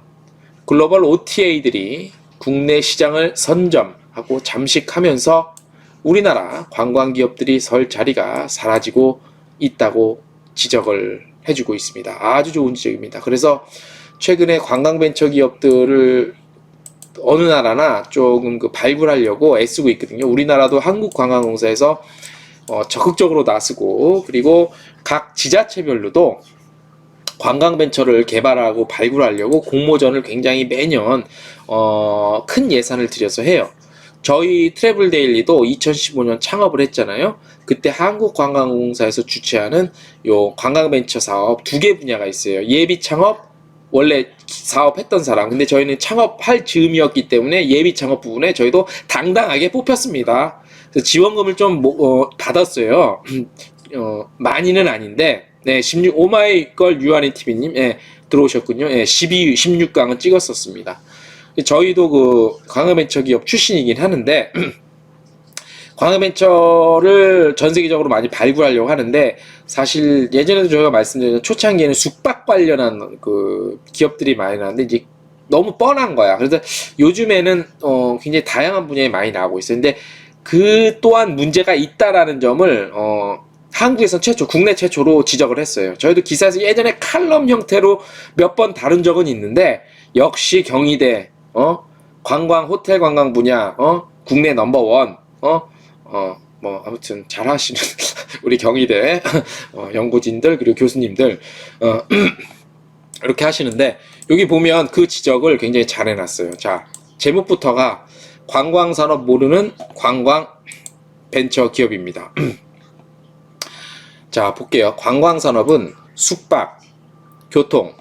글로벌 OTA들이 국내 시장을 선점하고 잠식하면서 우리나라 관광기업들이 설 자리가 사라지고 있다고 지적을 해주고 있습니다. 아주 좋은 지적입니다. 그래서 최근에 관광벤처기업들을 어느 나라나 조금 발굴하려고 애쓰고 있거든요. 우리나라도 한국관광공사에서 적극적으로 나서고, 그리고 각 지자체별로도 관광벤처를 개발하고 발굴하려고 공모전을 굉장히 매년 큰 예산을 들여서 해요. 저희 트래블데일리도 2015년 창업을 했잖아요. 그때 한국관광공사에서 주최하는 요 관광벤처 사업 2개 분야가 있어요. 예비 창업, 원래 사업했던 사람. 근데 저희는 창업할 즈음이었기 때문에 예비 창업 부분에 저희도 당당하게 뽑혔습니다. 그래서 지원금을 좀 받았어요. 많이는 아닌데, 네, 오마이걸 유한희 TV님, 들어오셨군요. 16강은 찍었었습니다. 저희도 그 광역벤처기업 출신이긴 하는데 광역벤처를 전 세계적으로 많이 발굴하려고 하는데 사실 예전에도 저희가 말씀드린 초창기에는 숙박 관련한 그 기업들이 많이 나왔는데 이제 너무 뻔한 거야. 그래서 요즘에는 굉장히 다양한 분야에 많이 나오고 있어요. 근데 그 또한 문제가 있다라는 점을 한국에서 국내 최초로 지적을 했어요. 저희도 기사에서 예전에 칼럼 형태로 몇 번 다룬 적은 있는데 역시 경희대 관광 호텔 관광 분야 국내 넘버원 뭐 아무튼 잘하시는 우리 경희대 연구진들 그리고 교수님들 이렇게 하시는데 여기 보면 그 지적을 굉장히 잘 해놨어요. 자, 제목부터가 관광산업 모르는 관광 벤처 기업입니다. 자, 볼게요. 관광산업은 숙박, 교통,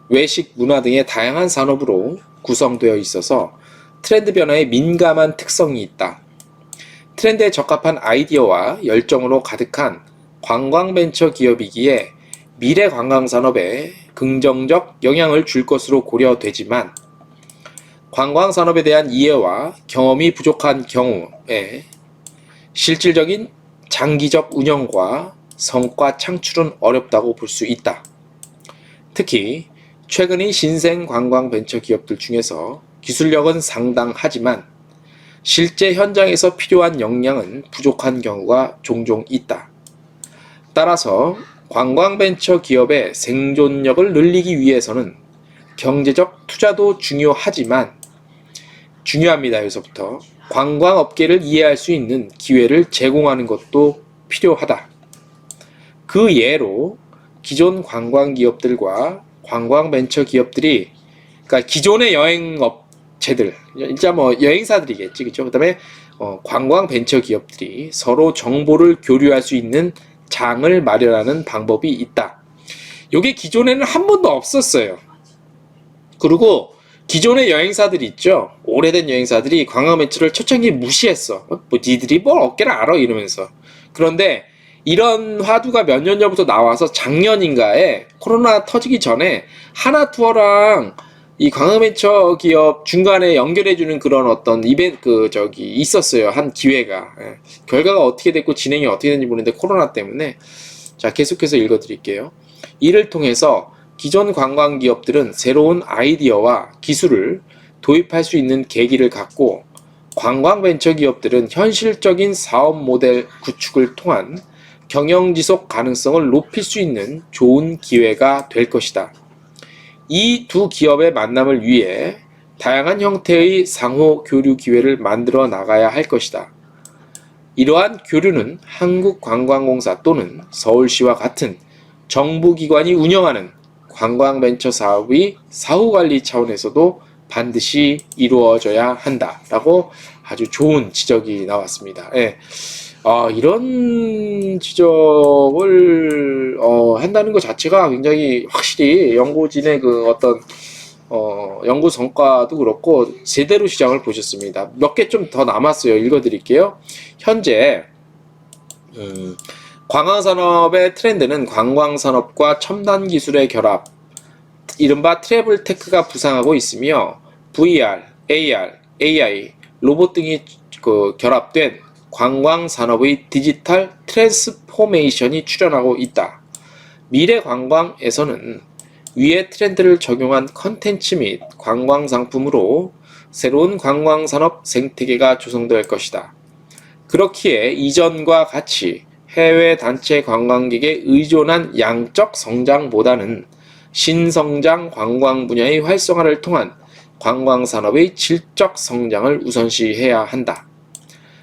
외식, 문화 등의 다양한 산업으로 구성되어 있어서 트렌드 변화에 민감한 특성이 있다. 트렌드에 적합한 아이디어와 열정으로 가득한 관광벤처 기업이기에 미래 관광산업에 긍정적 영향을 줄 것으로 고려되지만 관광산업에 대한 이해와 경험이 부족한 경우에 실질적인 장기적 운영과 성과 창출은 어렵다고 볼 수 있다. 특히 최근의 신생 관광 벤처 기업들 중에서 기술력은 상당하지만 실제 현장에서 필요한 역량은 부족한 경우가 종종 있다. 따라서 관광 벤처 기업의 생존력을 늘리기 위해서는 경제적 투자도 중요합니다. 여기서부터 관광업계를 이해할 수 있는 기회를 제공하는 것도 필요하다. 그 예로 기존 관광기업들과 관광벤처 기업들이 그러니까 기존의 여행업체들 진짜 뭐 여행사들이겠지 그죠? 그 다음에 관광벤처 기업들이 서로 정보를 교류할 수 있는 장을 마련하는 방법이 있다. 이게 기존에는 한 번도 없었어요. 그리고 기존의 여행사들이 있죠. 오래된 여행사들이 관광벤처를 초창기에 무시했어. 뭐 니들이 뭘 어깨를 알아 이러면서. 그런데 이런 화두가 몇 년 전부터 나와서 작년인가에 코로나 터지기 전에 하나투어랑 이 관광벤처 기업 중간에 연결해주는 그런 어떤 이벤트 있었어요. 한 기회가. 결과가 어떻게 됐고 진행이 어떻게 됐는지 모르는데 코로나 때문에. 자, 계속해서 읽어드릴게요. 이를 통해서 기존 관광기업들은 새로운 아이디어와 기술을 도입할 수 있는 계기를 갖고 관광벤처기업들은 현실적인 사업 모델 구축을 통한 경영지속 가능성을 높일 수 있는 좋은 기회가 될 것이다. 이 두 기업의 만남을 위해 다양한 형태의 상호 교류 기회를 만들어 나가야 할 것이다. 이러한 교류는 한국관광공사 또는 서울시와 같은 정부기관이 운영하는 관광벤처 사업의 사후관리 차원에서도 반드시 이루어져야 한다라고 아주 좋은 지적이 나왔습니다. 예. 이런 지적을 한다는 것 자체가 굉장히 확실히 연구진의 그 어떤 연구 성과도 그렇고 제대로 시장을 보셨습니다. 몇 개 좀 더 남았어요. 읽어드릴게요. 현재 관광산업의 트렌드는 관광산업과 첨단 기술의 결합, 이른바 트래블 테크가 부상하고 있으며 VR, AR, AI, 로봇 등이 결합된 관광산업의 디지털 트랜스포메이션이 출현하고 있다. 미래 관광에서는 위의 트렌드를 적용한 컨텐츠 및 관광상품으로 새로운 관광산업 생태계가 조성될 것이다. 그렇기에 이전과 같이 해외 단체 관광객에 의존한 양적 성장보다는 신성장 관광 분야의 활성화를 통한 관광산업의 질적 성장을 우선시해야 한다.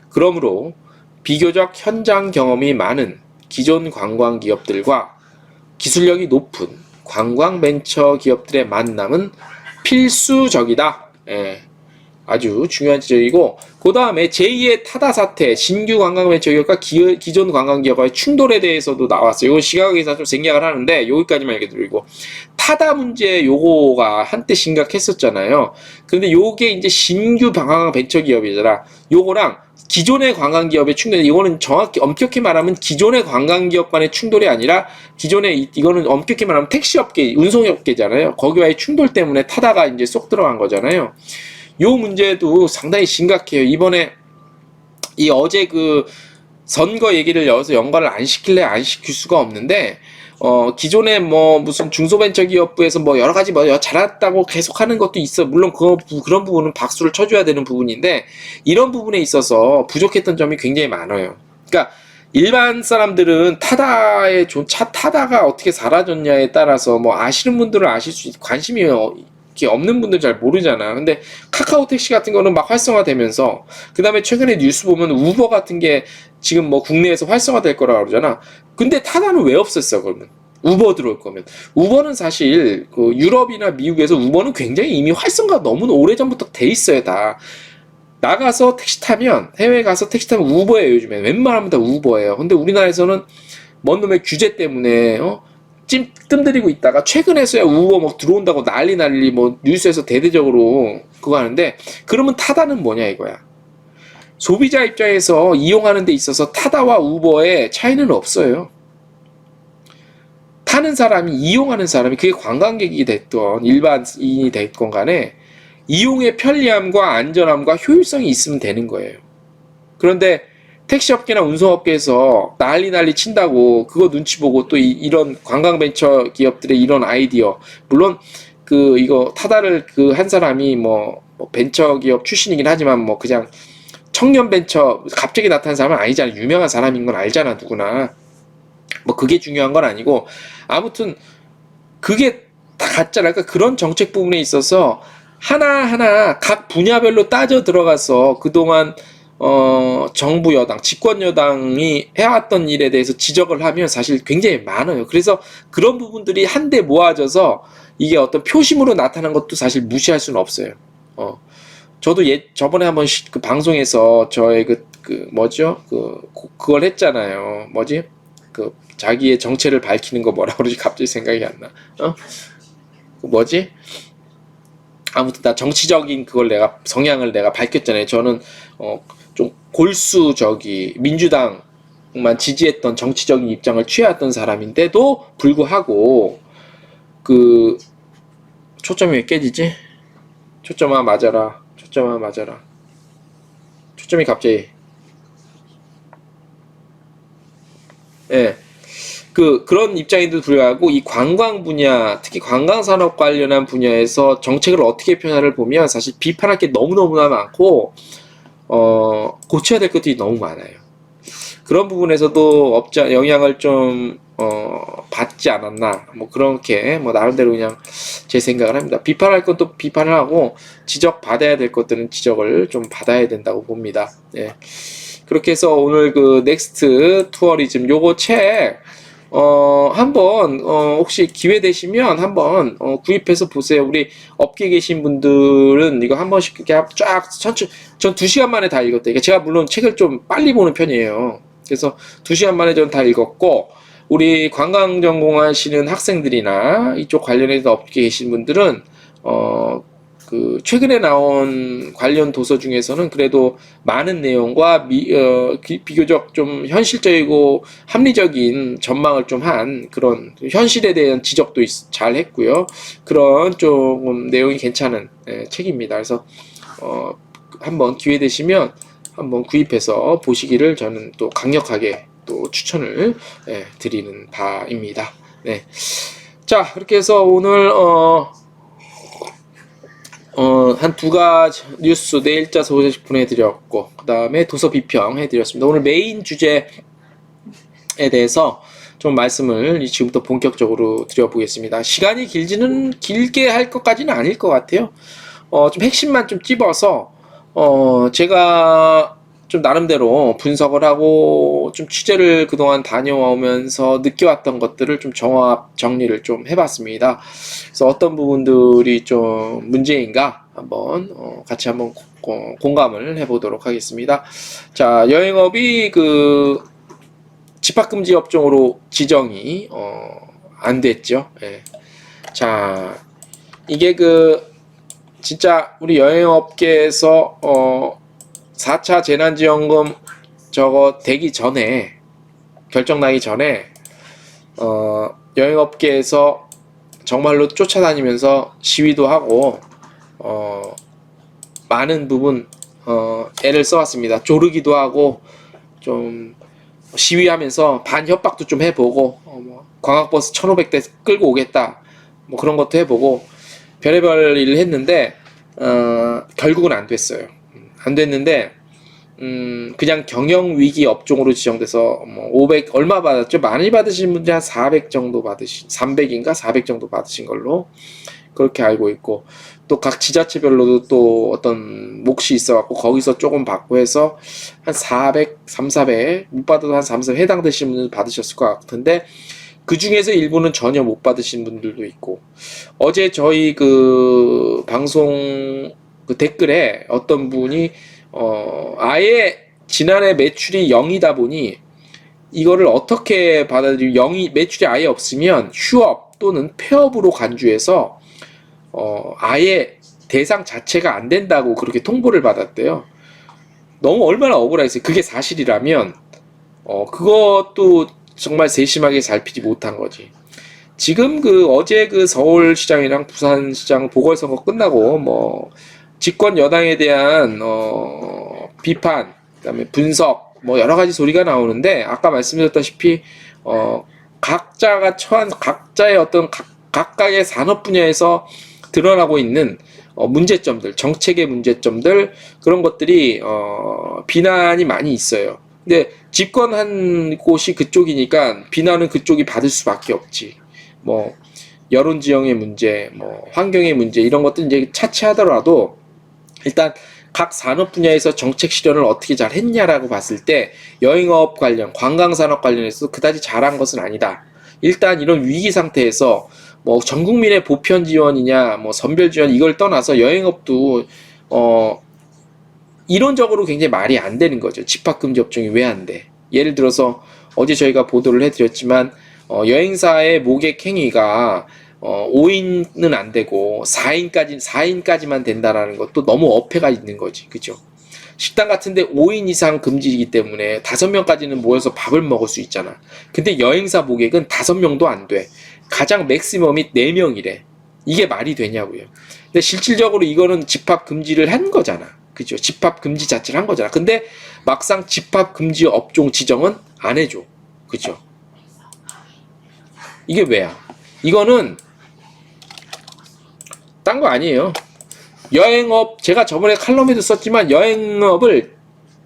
그러므로 비교적 현장 경험이 많은 기존 관광기업들과 기술력이 높은 관광벤처 기업들의 만남은 필수적이다. 아주 중요한 지적이고, 그 다음에 제2의 타다 사태, 신규 관광벤처기업과 기존 관광기업과의 충돌에 대해서도 나왔어요. 이거 시각에서 좀 생략을 하는데 여기까지만 얘기드리고, 타다 문제 요거가 한때 심각했었잖아요. 근데 요게 이제 신규 관광벤처기업이잖아. 요거랑 기존의 관광기업의 충돌, 이거는 정확히 엄격히 말하면 기존의 관광기업 간의 충돌이 아니라 기존의 이거는 엄격히 말하면 택시업계, 운송업계잖아요. 거기와의 충돌 때문에 타다가 이제 쏙 들어간 거잖아요. 요 문제도 상당히 심각해요. 이번에 이 어제 그 선거 얘기를 여기서 연관을 안 시킬래 안 시킬 수가 없는데, 기존에 뭐 무슨 중소벤처기업부에서 뭐 여러 가지 뭐 잘했다고 계속 하는 것도 있어. 물론 그런 부분은 박수를 쳐줘야 되는 부분인데, 이런 부분에 있어서 부족했던 점이 굉장히 많아요. 그러니까 일반 사람들은 타다가 어떻게 사라졌냐에 따라서 뭐 아시는 분들은 아실 수 있고, 관심이 없는 분들 잘 모르잖아. 근데 카카오 택시 같은 거는 막 활성화되면서, 그 다음에 최근에 뉴스 보면 우버 같은 게 지금 뭐 국내에서 활성화될 거라고 그러잖아. 근데 타다는 왜 없었어, 그러면? 우버 들어올 거면. 우버는 사실 그 유럽이나 미국에서 우버는 굉장히 이미 활성화가 너무 오래전부터 돼 있어요, 다. 나가서 택시 타면, 해외 가서 택시 타면 우버예요, 요즘에. 웬만하면 다 우버예요. 근데 우리나라에서는 뭔 놈의 규제 때문에 뜸들이고 있다가 최근에서야 우버 뭐 들어온다고 난리 뭐 뉴스에서 대대적으로 그거 하는데, 그러면 타다는 뭐냐 이거야. 소비자 입장에서 이용하는 데 있어서 타다와 우버의 차이는 없어요. 타는 사람이, 이용하는 사람이, 그게 관광객이 됐던 일반인이 됐건 간에 이용의 편리함과 안전함과 효율성이 있으면 되는 거예요. 그런데 택시업계나 운송업계에서 난리 친다고 그거 눈치 보고 또 이런 관광벤처 기업들의 이런 아이디어, 물론 이거 타다를 한 사람이 뭐 벤처기업 출신이긴 하지만 뭐 그냥 청년 벤처 갑자기 나타난 사람은 아니잖아. 유명한 사람인 건 알잖아, 누구나. 뭐 그게 중요한 건 아니고, 아무튼 그게 다 같잖아. 그러니까 그런 정책 부분에 있어서 하나하나 각 분야별로 따져 들어가서 그동안 정부 여당, 집권 여당이 해왔던 일에 대해서 지적을 하면 사실 굉장히 많아요. 그래서 그런 부분들이 한데 모아져서 이게 어떤 표심으로 나타난 것도 사실 무시할 수는 없어요. 저도 저번에 한번 그 방송에서 저의 그걸 했잖아요. 뭐지? 자기의 정체를 밝히는 거 뭐라 그러지? 갑자기 생각이 안 나. 뭐지? 아무튼 나 정치적인 성향을 내가 밝혔잖아요. 저는 좀 골수 민주당만 지지했던 정치적인 입장을 취해왔던 사람인데도 불구하고 초점이 왜 깨지지? 초점아 맞아라. 초점이 갑자기. 예. 그런 입장인데도 불구하고 이 관광 분야, 특히 관광산업 관련한 분야에서 정책을 어떻게 펴나를 보면 사실 비판할 게 너무너무나 많고, 고쳐야 될 것들이 너무 많아요. 그런 부분에서도 영향을 좀, 받지 않았나. 뭐, 그렇게, 뭐, 나름대로 그냥 제 생각을 합니다. 비판할 것도 비판을 하고, 지적받아야 될 것들은 지적을 좀 받아야 된다고 봅니다. 예. 그렇게 해서 오늘 넥스트 투어리즘 요거 책, 한번, 혹시 기회 되시면 한번, 구입해서 보세요. 우리 업계에 계신 분들은 이거 한 번씩 이렇게 쫙, 전 2시간 만에 다 읽었다. 그러니까 제가 물론 책을 좀 빨리 보는 편이에요. 그래서 2시간 만에 전 다 읽었고, 우리 관광 전공하시는 학생들이나 이쪽 관련해서 업계에 계신 분들은, 최근에 나온 관련 도서 중에서는 그래도 많은 내용과 비교적 좀 현실적이고 합리적인 전망을 좀 한 그런 현실에 대한 지적도 잘 했고요. 그런 조금 내용이 괜찮은 책입니다. 그래서 한번 기회 되시면 한번 구입해서 보시기를 저는 또 강력하게 또 추천을 드리는 바입니다. 네. 자, 그렇게 해서 오늘 한 2가지 뉴스 내일자 소식 보내드렸고, 그 다음에 도서 비평 해드렸습니다. 오늘 메인 주제에 대해서 좀 말씀을 지금부터 본격적으로 드려보겠습니다. 시간이 길게 할 것까지는 아닐 것 같아요. 좀 핵심만 좀 찝어서, 제가 좀 나름대로 분석을 하고 좀 취재를 그동안 다녀오면서 느껴왔던 것들을 좀 종합 정리를 좀 해봤습니다. 그래서 어떤 부분들이 좀 문제인가 한번 같이 한번 공감을 해보도록 하겠습니다. 자, 여행업이 그 집합금지 업종으로 지정이 안 됐죠. 예. 자, 이게 그 진짜 우리 여행업계에서 4차 재난지원금 저거 되기 전에, 결정 나기 전에 여행업계에서 정말로 쫓아다니면서 시위도 하고 많은 부분 애를 써왔습니다. 조르기도 하고 좀 시위하면서 반협박도 좀 해보고 뭐 광학버스 1500대 끌고 오겠다 뭐 그런 것도 해보고 별의별 일을 했는데 결국은 안 됐어요. 안 됐는데 그냥 경영위기 업종으로 지정돼서 뭐 500 얼마 받았죠? 많이 받으신 분들이 한 400 정도 받으신 300인가 400 정도 받으신 걸로 그렇게 알고 있고, 또 각 지자체별로도 또 어떤 몫이 있어갖고 거기서 조금 받고 해서 한 400, 3, 400 못 받아도 한 3, 400 해당되신 분들 받으셨을 것 같은데, 그 중에서 일부는 전혀 못 받으신 분들도 있고, 어제 저희 그 방송 그 댓글에 어떤 분이 아예 지난해 매출이 0이다 보니 이거를 어떻게 받아들이면, 0이 매출이 아예 없으면 휴업 또는 폐업으로 간주해서 아예 대상 자체가 안 된다고 그렇게 통보를 받았대요. 너무 얼마나 억울하겠어요. 그게 사실이라면 그것도 정말 세심하게 살피지 못한 거지. 지금 그 어제 그 서울시장이랑 부산시장 보궐선거 끝나고 뭐 집권 여당에 대한 비판, 그다음에 분석 뭐 여러 가지 소리가 나오는데, 아까 말씀드렸다시피 각자가 처한 각자의 어떤 각각의 산업 분야에서 드러나고 있는 문제점들, 정책의 문제점들, 그런 것들이 비난이 많이 있어요. 근데 집권한 곳이 그쪽이니까 비난은 그쪽이 받을 수밖에 없지. 뭐 여론 지형의 문제, 뭐 환경의 문제, 이런 것들 이제 차치하더라도 일단 각 산업 분야에서 정책 실현을 어떻게 잘 했냐라고 봤을 때 여행업 관련, 관광산업 관련해서 그다지 잘한 것은 아니다. 일단 이런 위기 상태에서 뭐 전 국민의 보편 지원이냐, 뭐 선별 지원, 이걸 떠나서 여행업도 이론적으로 굉장히 말이 안 되는 거죠. 집합금지 업종이 왜 안 돼? 예를 들어서 어제 저희가 보도를 해드렸지만 여행사의 모객 행위가 5인은 안 되고 4인까지만 된다라는 것도 너무 어폐가 있는 거지, 그죠? 식당 같은데 5인 이상 금지이기 때문에 5명까지는 모여서 밥을 먹을 수 있잖아. 근데 여행사 모객은 5명도 안 돼. 가장 맥시멈이 4명이래. 이게 말이 되냐고요. 근데 실질적으로 이거는 집합 금지를 한 거잖아, 그죠? 집합 금지 자체를 한 거잖아. 근데 막상 집합 금지 업종 지정은 안 해줘, 그죠? 이게 왜야? 이거는 딴 거 아니에요. 여행업, 제가 저번에 칼럼에도 썼지만 여행업을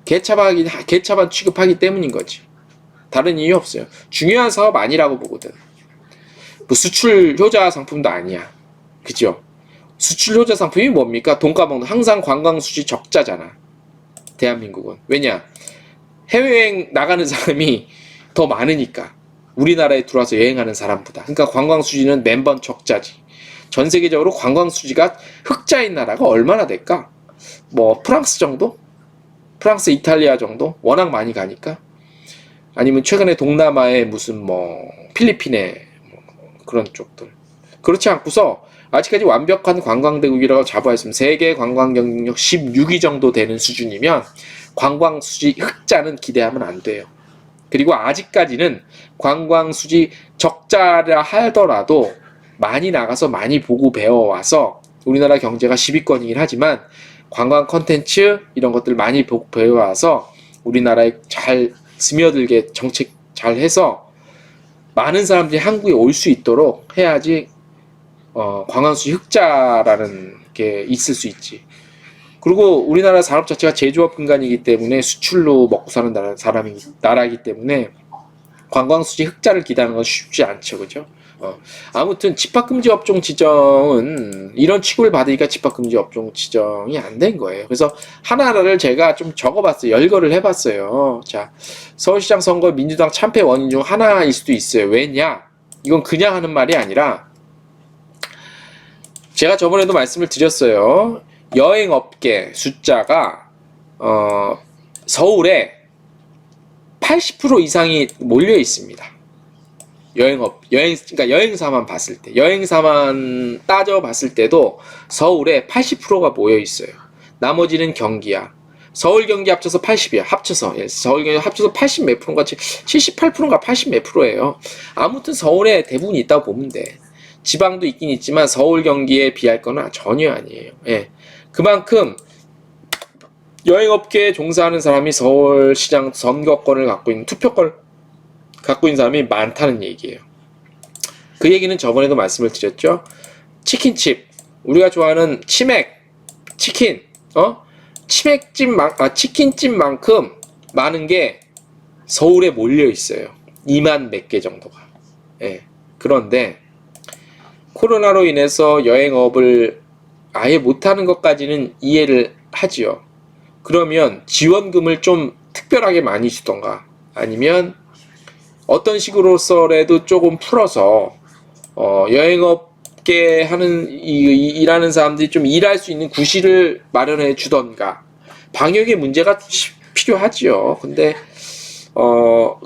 개차반 취급하기 때문인 거지. 다른 이유 없어요. 중요한 사업 아니라고 보거든. 뭐 수출 효자 상품도 아니야, 그죠? 수출 효자 상품이 뭡니까? 돈 까먹는, 항상 관광 수지 적자잖아, 대한민국은. 왜냐? 해외여행 나가는 사람이 더 많으니까, 우리나라에 들어와서 여행하는 사람보다. 그러니까 관광 수지는 매번 적자지. 전 세계적으로 관광 수지가 흑자인 나라가 얼마나 될까? 뭐 프랑스 정도? 프랑스, 이탈리아 정도? 워낙 많이 가니까. 아니면 최근에 동남아의 무슨 뭐 필리핀의 뭐 그런 쪽들. 그렇지 않고서 아직까지 완벽한 관광대국이라고 자부했으면 세계 관광 경쟁력 16위 정도 되는 수준이면 관광 수지 흑자는 기대하면 안 돼요. 그리고 아직까지는 관광 수지 적자라 하더라도 많이 나가서 많이 보고 배워와서 우리나라 경제가 10위권이긴 하지만 관광 컨텐츠 이런 것들 많이 보고 배워와서 우리나라에 잘 스며들게 정책 잘 해서 많은 사람들이 한국에 올 수 있도록 해야지 관광수지 흑자라는 게 있을 수 있지. 그리고 우리나라 산업 자체가 제조업 근간이기 때문에 수출로 먹고 사는 나라이기 때문에 관광수지 흑자를 기대하는 건 쉽지 않죠, 그죠? 아무튼 집합금지 업종 지정은 이런 취급을 받으니까 집합금지 업종 지정이 안 된 거예요. 그래서 하나하나를 제가 좀 적어봤어요. 열거를 해봤어요. 자, 서울시장 선거 민주당 참패 원인 중 하나일 수도 있어요. 왜냐? 이건 그냥 하는 말이 아니라 제가 저번에도 말씀을 드렸어요. 여행업계 숫자가 서울에 80% 이상이 몰려 있습니다. 그러니까 여행사만 봤을 때, 여행사만 따져봤을 때도 서울에 80%가 모여 있어요. 나머지는 경기야. 서울 경기 합쳐서 80이야. 합쳐서 서울 경기 합쳐서 80 몇 프로인가 78%인가 80 몇 프로예요. 아무튼 서울에 대부분 있다고 보면 돼. 지방도 있긴 있지만 서울 경기에 비할 거는 전혀 아니에요. 예. 그만큼 여행업계에 종사하는 사람이 서울시장 선거권을 갖고 있는 투표권을 갖고 있는 사람이 많다는 얘기예요. 그 얘기는 저번에도 말씀을 드렸죠. 치킨집, 우리가 좋아하는 치맥, 치킨, 치킨집만큼 많은 게 서울에 몰려 있어요. 2만 몇 개 정도가. 예. 그런데 코로나로 인해서 여행업을 아예 못하는 것까지는 이해를 하지요. 그러면 지원금을 좀 특별하게 많이 주던가 아니면 어떤 식으로서라도 조금 풀어서 여행업계 일하는 사람들이 좀 일할 수 있는 구실을 마련해 주던가. 방역의 문제가 필요하지요. 근데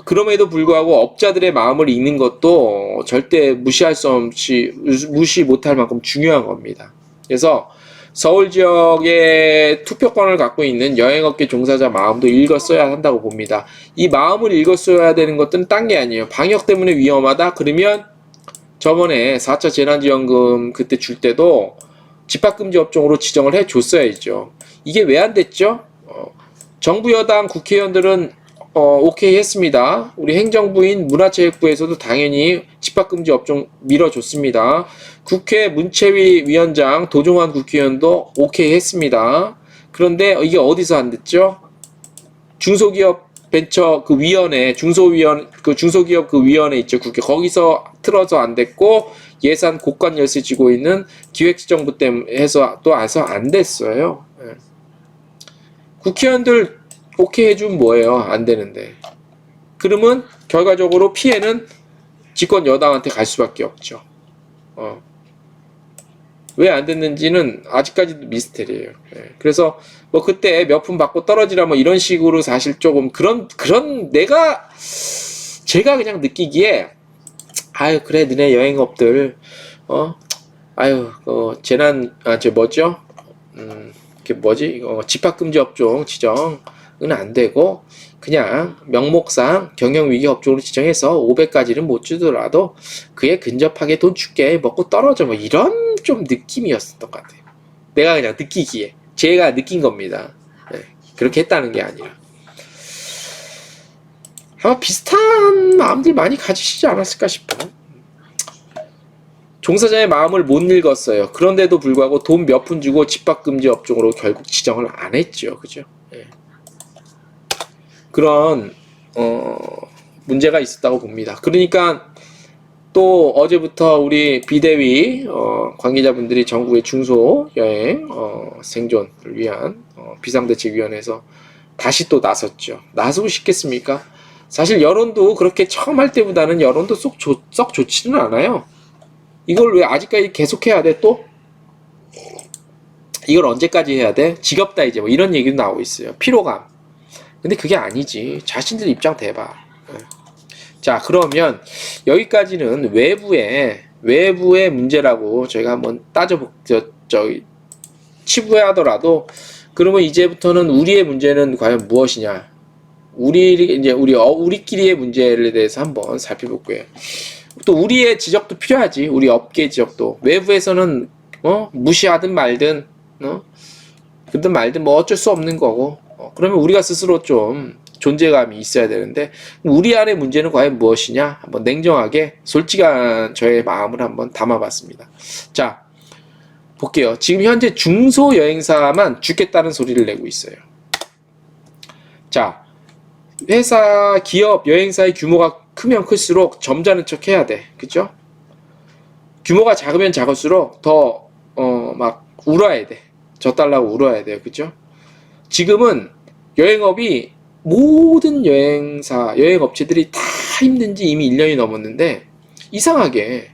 그럼에도 불구하고 업자들의 마음을 읽는 것도 절대 무시 못할 만큼 중요한 겁니다. 그래서 서울 지역의 투표권을 갖고 있는 여행업계 종사자 마음도 읽었어야 한다고 봅니다. 이 마음을 읽었어야 되는 것들은 딴 게 아니에요. 방역 때문에 위험하다? 그러면 저번에 4차 재난지원금 그때 줄 때도 집합금지 업종으로 지정을 해줬어야죠. 이게 왜 안 됐죠? 정부 여당 국회의원들은 오케이 했습니다. 우리 행정부인 문화체육부에서도 당연히 집합금지 업종 밀어줬습니다. 국회 문체위 위원장 도종환 국회의원도 오케이 했습니다. 그런데 이게 어디서 안 됐죠? 중소기업 벤처 그 위원회, 중소기업 그 위원회 있죠. 국회 거기서 틀어서 안 됐고 예산 곳간 열쇠 쥐고 있는 기획지정부 때문에 해서 또 안 됐어요. 국회의원들 오케이 해주면 뭐예요? 안 되는데. 그러면 결과적으로 피해는 집권 여당한테 갈 수밖에 없죠. 왜 안 됐는지는 아직까지도 미스테리예요. 그래서 뭐 그때 몇 푼 받고 떨어지라 뭐 이런 식으로 사실 조금 그런 제가 그냥 느끼기에 아유 그래 너네 여행업들 집합금지 업종 지정은 안 되고 그냥 명목상 경영위기 업종으로 지정해서 500까지는 못 주더라도 그에 근접하게 돈 줄게 먹고 떨어져 뭐 이런 좀 느낌이었던 것 같아요. 내가 그냥 느끼기에 제가 느낀 겁니다. 그렇게 했다는 게 아니라 아마 비슷한 마음들 많이 가지시지 않았을까 싶어요. 종사자의 마음을 못 읽었어요. 그런데도 불구하고 돈 몇 푼 주고 집합금지 업종으로 결국 지정을 안 했죠. 그죠? 그런 문제가 있었다고 봅니다. 그러니까 또 어제부터 우리 비대위 관계자분들이 전국의 중소여행 생존을 위한 비상대책위원회에서 다시 또 나섰죠. 나서고 싶겠습니까? 사실 여론도 그렇게 처음 할 때보다는 여론도 썩 좋지는 않아요. 이걸 왜 아직까지 계속해야 돼 또? 이걸 언제까지 해야 돼? 지겹다 이제 뭐 이런 얘기도 나오고 있어요. 피로감. 근데 그게 아니지. 자신들 입장 대봐. 자 그러면 여기까지는 외부의 문제라고 저희가 한번 치부하더라도 그러면 이제부터는 우리의 문제는 과연 무엇이냐? 우리끼리의 문제에 대해서 한번 살펴볼 거예요. 또 우리의 지적도 필요하지. 우리 업계 지적도. 외부에서는 무시하든 말든 그러든 말든 뭐 어쩔 수 없는 거고. 그러면 우리가 스스로 좀 존재감이 있어야 되는데 우리 안의 문제는 과연 무엇이냐? 한번 냉정하게 솔직한 저의 마음을 한번 담아봤습니다. 자 볼게요. 지금 현재 중소여행사만 죽겠다는 소리를 내고 있어요. 자 회사, 기업, 여행사의 규모가 크면 클수록 점잖은 척 해야 돼. 그죠? 규모가 작으면 작을수록 더 막 울어야 돼. 저 달라고 울어야 돼요. 그죠? 지금은 여행업이 모든 여행사, 여행업체들이 다 힘든지 이미 1년이 넘었는데 이상하게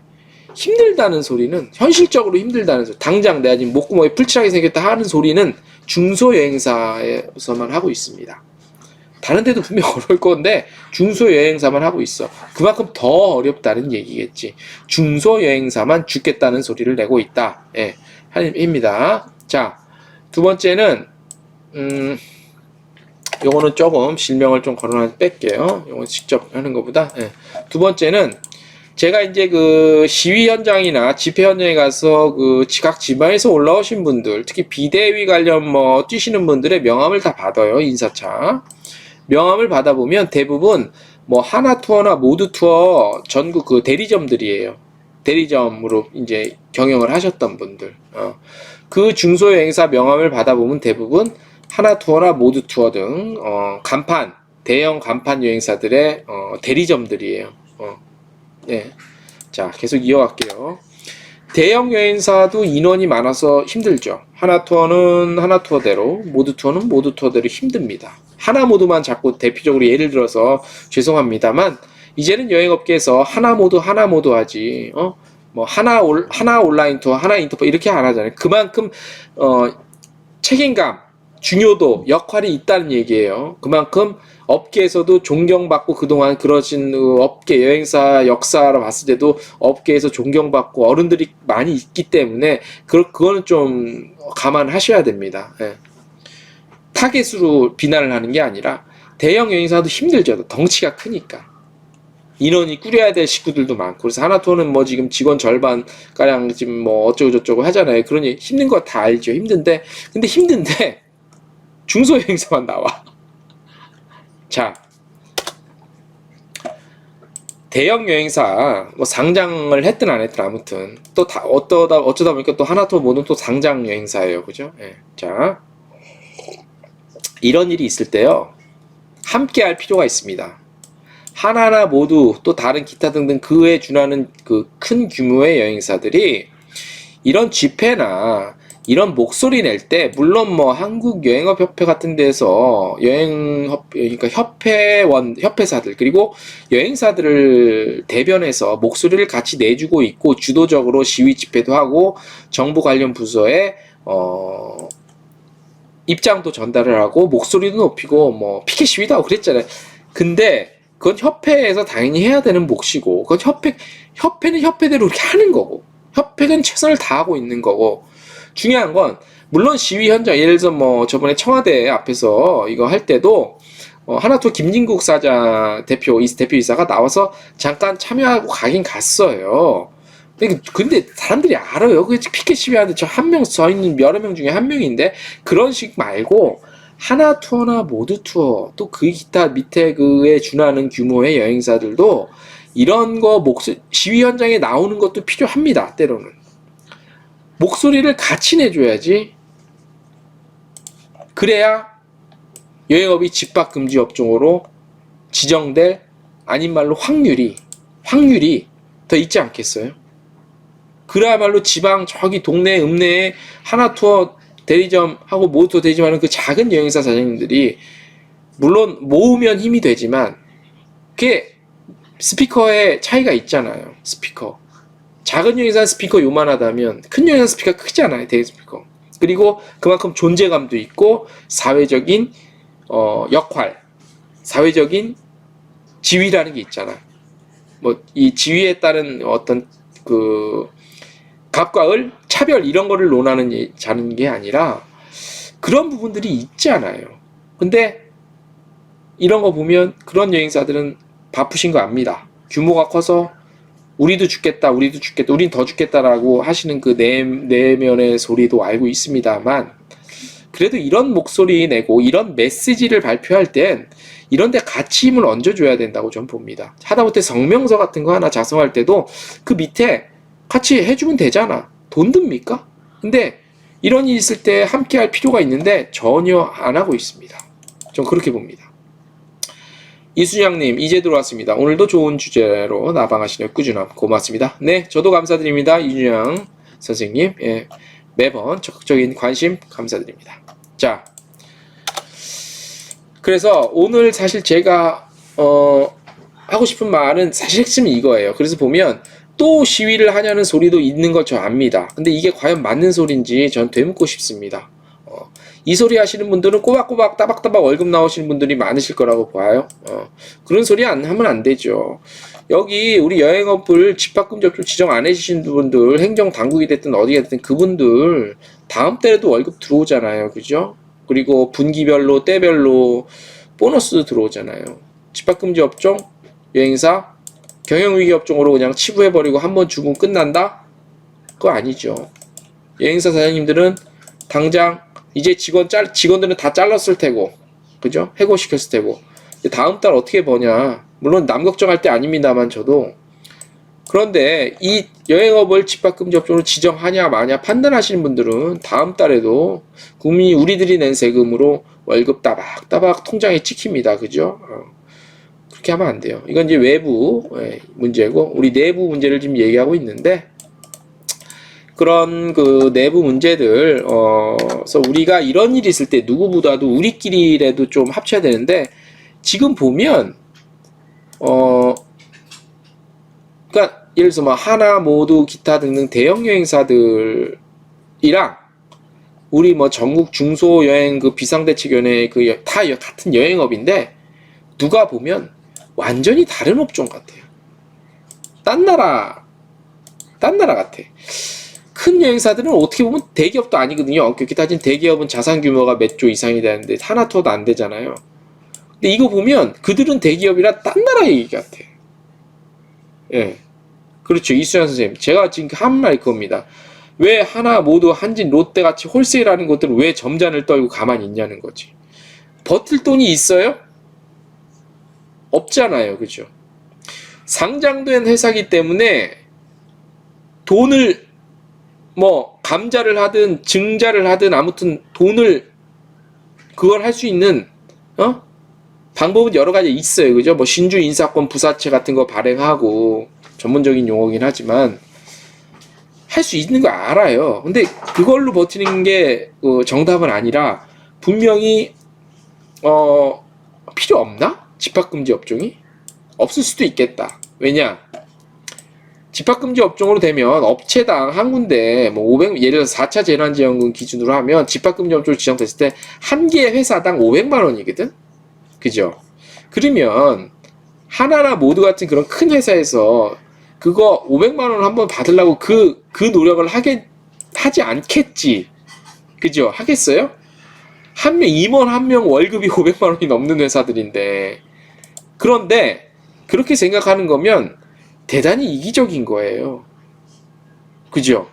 힘들다는 소리는, 현실적으로 힘들다는 소리, 당장 내가 지금 목구멍에 풀칠하게 생겼다 하는 소리는 중소여행사에서만 하고 있습니다. 다른 데도 분명 어려울 건데 중소여행사만 하고 있어. 그만큼 더 어렵다는 얘기겠지. 중소여행사만 죽겠다는 소리를 내고 있다. 예, 입니다. 자, 두 번째는 요거는 조금 실명을 좀 걸어놔서 뺄게요. 요거 직접 하는 것보다. 예. 두 번째는 제가 이제 그 시위 현장이나 집회 현장에 가서 그 각 지방에서 올라오신 분들, 특히 비대위 관련 뭐 뛰시는 분들의 명함을 다 받아요. 인사차. 명함을 받아보면 대부분 뭐 하나투어나 모두투어 전국 그 대리점들이에요. 대리점으로 이제 경영을 하셨던 분들. 그 중소여행사 명함을 받아보면 대부분 하나투어나 모두투어 등 간판, 대형 간판 여행사들의 대리점들이에요. 네. 자, 계속 이어갈게요. 대형 여행사도 인원이 많아서 힘들죠. 하나투어는 하나투어대로, 모두투어는 모두투어대로 힘듭니다. 하나모드만 자꾸 대표적으로 예를 들어서 죄송합니다만 이제는 여행업계에서 하나모드 하지 뭐 하나 온라인 투어, 하나 인터퍼 이렇게 안 하잖아요. 그만큼 책임감, 중요도, 역할이 있다는 얘기예요. 그만큼 업계에서도 존경받고, 그동안 그러신 업계 여행사 역사로 봤을 때도 업계에서 존경받고 어른들이 많이 있기 때문에 그거는 좀 감안하셔야 됩니다. 예. 타겟으로 비난을 하는 게 아니라 대형 여행사도 힘들죠. 덩치가 크니까. 인원이 꾸려야 될 식구들도 많고. 그래서 하나투어는 뭐 지금 직원 절반 가량 지금 뭐 어쩌고 저쩌고 하잖아요. 그러니 힘든 거 다 알죠. 힘든데 중소여행사만 나와. 자, 대형 여행사 뭐 상장을 했든 안 했든 아무튼 또 다 어쩌다 보니까 또 하나투어 모든 또 상장 여행사예요. 그죠? 예. 자, 이런 일이 있을 때요, 함께 할 필요가 있습니다. 하나나 모두 또 다른 기타 등등 그에 준하는 그 큰 규모의 여행사들이 이런 집회나 이런 목소리 낼 때, 물론 뭐 한국여행업협회 같은 데서 그러니까 협회사들 그리고 여행사들을 대변해서 목소리를 같이 내주고 있고, 주도적으로 시위 집회도 하고 정부 관련 부서에 입장도 전달을 하고 목소리도 높이고 뭐 피켓 시위도 하고 그랬잖아요. 근데 그건 협회에서 당연히 해야 되는 몫이고, 그건 협회는 협회대로 이렇게 하는 거고, 협회는 최선을 다하고 있는 거고, 중요한 건 물론 시위 현장, 예를 들어서 뭐 저번에 청와대 앞에서 이거 할 때도 하나투어 김진국 사장 대표이사가 나와서 잠깐 참여하고 가긴 갔어요. 근데 사람들이 알아요. 그 피켓 시위하는데 저 한 명 서 있는 여러 명 중에 한 명인데, 그런 식 말고 하나투어나 모두투어 또 그 기타 밑에 그에 준하는 규모의 여행사들도 이런 거 시위 현장에 나오는 것도 필요합니다. 때로는 목소리를 같이 내줘야지. 그래야 여행업이 집합금지 업종으로 지정될, 아닌 말로 확률이 더 있지 않겠어요? 그래야말로 지방 저기 동네 읍내에 하나투어 대리점하고 모두투어 대리점하는 그 작은 여행사 사장님들이 물론 모으면 힘이 되지만 그게 스피커의 차이가 있잖아요. 스피커. 작은 여행사 스피커 요만하다면 큰 여행사 스피커 크잖아요. 대형 스피커. 그리고 그만큼 존재감도 있고 사회적인 역할, 사회적인 지위라는 게 있잖아. 뭐 이 지위에 따른 어떤 그 갑과 을, 차별 이런 거를 논하는 자는 게 아니라 그런 부분들이 있잖아요. 근데 이런 거 보면 그런 여행사들은 바쁘신 거 압니다. 규모가 커서 우리도 죽겠다, 우린 더 죽겠다라고 하시는 그 내면의 소리도 알고 있습니다만, 그래도 이런 목소리 내고 이런 메시지를 발표할 땐 이런 데 같이 힘을 얹어줘야 된다고 저는 봅니다. 하다못해 성명서 같은 거 하나 작성할 때도 그 밑에 같이 해주면 되잖아. 돈 듭니까? 근데 이런 일이 있을 때 함께 할 필요가 있는데 전혀 안 하고 있습니다. 전 그렇게 봅니다. 이순양님, 이제 들어왔습니다. 오늘도 좋은 주제로 나방하시는 꾸준함 고맙습니다. 네, 저도 감사드립니다. 이준양 선생님. 예, 매번 적극적인 관심 감사드립니다. 자, 그래서 오늘 사실 제가 하고 싶은 말은 사실 핵심이 이거예요. 그래서 보면 또 시위를 하냐는 소리도 있는 걸 저 압니다. 근데 이게 과연 맞는 소리인지 전 되묻고 싶습니다. 이 소리 하시는 분들은 꼬박꼬박 따박따박 월급 나오시는 분들이 많으실 거라고 봐요. 그런 소리 안 하면 안 되죠. 여기 우리 여행업을 집합금 접종 지정 안 해주신 분들, 행정당국이 됐든 어디가 됐든 그분들 다음 달에도 월급 들어오잖아요. 그죠? 그리고 분기별로 때별로 보너스 들어오잖아요. 집합금지 업종, 여행사, 경영위기 업종으로 그냥 치부해버리고 한번 주고 끝난다? 그거 아니죠. 여행사 사장님들은 당장 이제 직원들은 다 잘랐을 테고, 그죠? 해고시켰을 테고, 다음 달 어떻게 버냐? 물론 남 걱정할 때 아닙니다만 저도. 그런데 이 여행업을 집합금지 업종으로 지정하냐 마냐 판단하시는 분들은 다음 달에도 국민이 우리들이 낸 세금으로 월급 따박따박 통장에 찍힙니다. 그죠? 그렇게 하면 안 돼요. 이건 이제 외부 문제고, 우리 내부 문제를 지금 얘기하고 있는데, 그런 그 내부 문제들, 그래서 우리가 이런 일이 있을 때 누구보다도 우리끼리라도 좀 합쳐야 되는데, 지금 보면, 그러니까 예를 들어서 뭐 하나, 모두, 기타 등등 대형 여행사들이랑 우리 뭐 전국 중소여행 그 비상대책위원회 그 다 같은 여행업인데, 누가 보면 완전히 다른 업종 같아요. 딴 나라 같아. 큰 여행사들은 어떻게 보면 대기업도 아니거든요. 그렇게 따지면 대기업은 자산 규모가 몇 조 이상이 되는데 하나터도 안 되잖아요. 근데 이거 보면 그들은 대기업이라 딴 나라 얘기 같아. 예. 그렇죠. 이수연 선생님. 제가 지금 한 말 그겁니다. 왜 하나, 모두, 한진, 롯데 같이 홀세일하는 것들은 왜 점잔을 떨고 가만히 있냐는 거지. 버틸 돈이 있어요? 없잖아요. 그죠? 상장된 회사기 때문에 돈을 뭐 감자를 하든 증자를 하든 아무튼 돈을 그걸 할 수 있는 방법은 여러 가지 있어요. 그죠? 뭐 신주 인사권 부사채 같은 거 발행하고 전문적인 용어긴 하지만 할 수 있는 거 알아요. 근데 그걸로 버티는 게 정답은 아니라 분명히 필요 없나? 집합금지 업종이? 없을 수도 있겠다. 왜냐? 집합금지 업종으로 되면 업체당 한 군데 뭐 500, 예를 들어서 4차 재난지원금 기준으로 하면 집합금지 업종으로 지정됐을 때 한 개의 회사당 500만 원이거든? 그죠? 그러면 하나나 모두 같은 그런 큰 회사에서 그거 500만 원 한번 받으려고 그 노력을 하지 않겠지. 그죠? 하겠어요? 임원 한 명 월급이 500만 원이 넘는 회사들인데. 그런데 그렇게 생각하는 거면 대단히 이기적인 거예요. 그죠?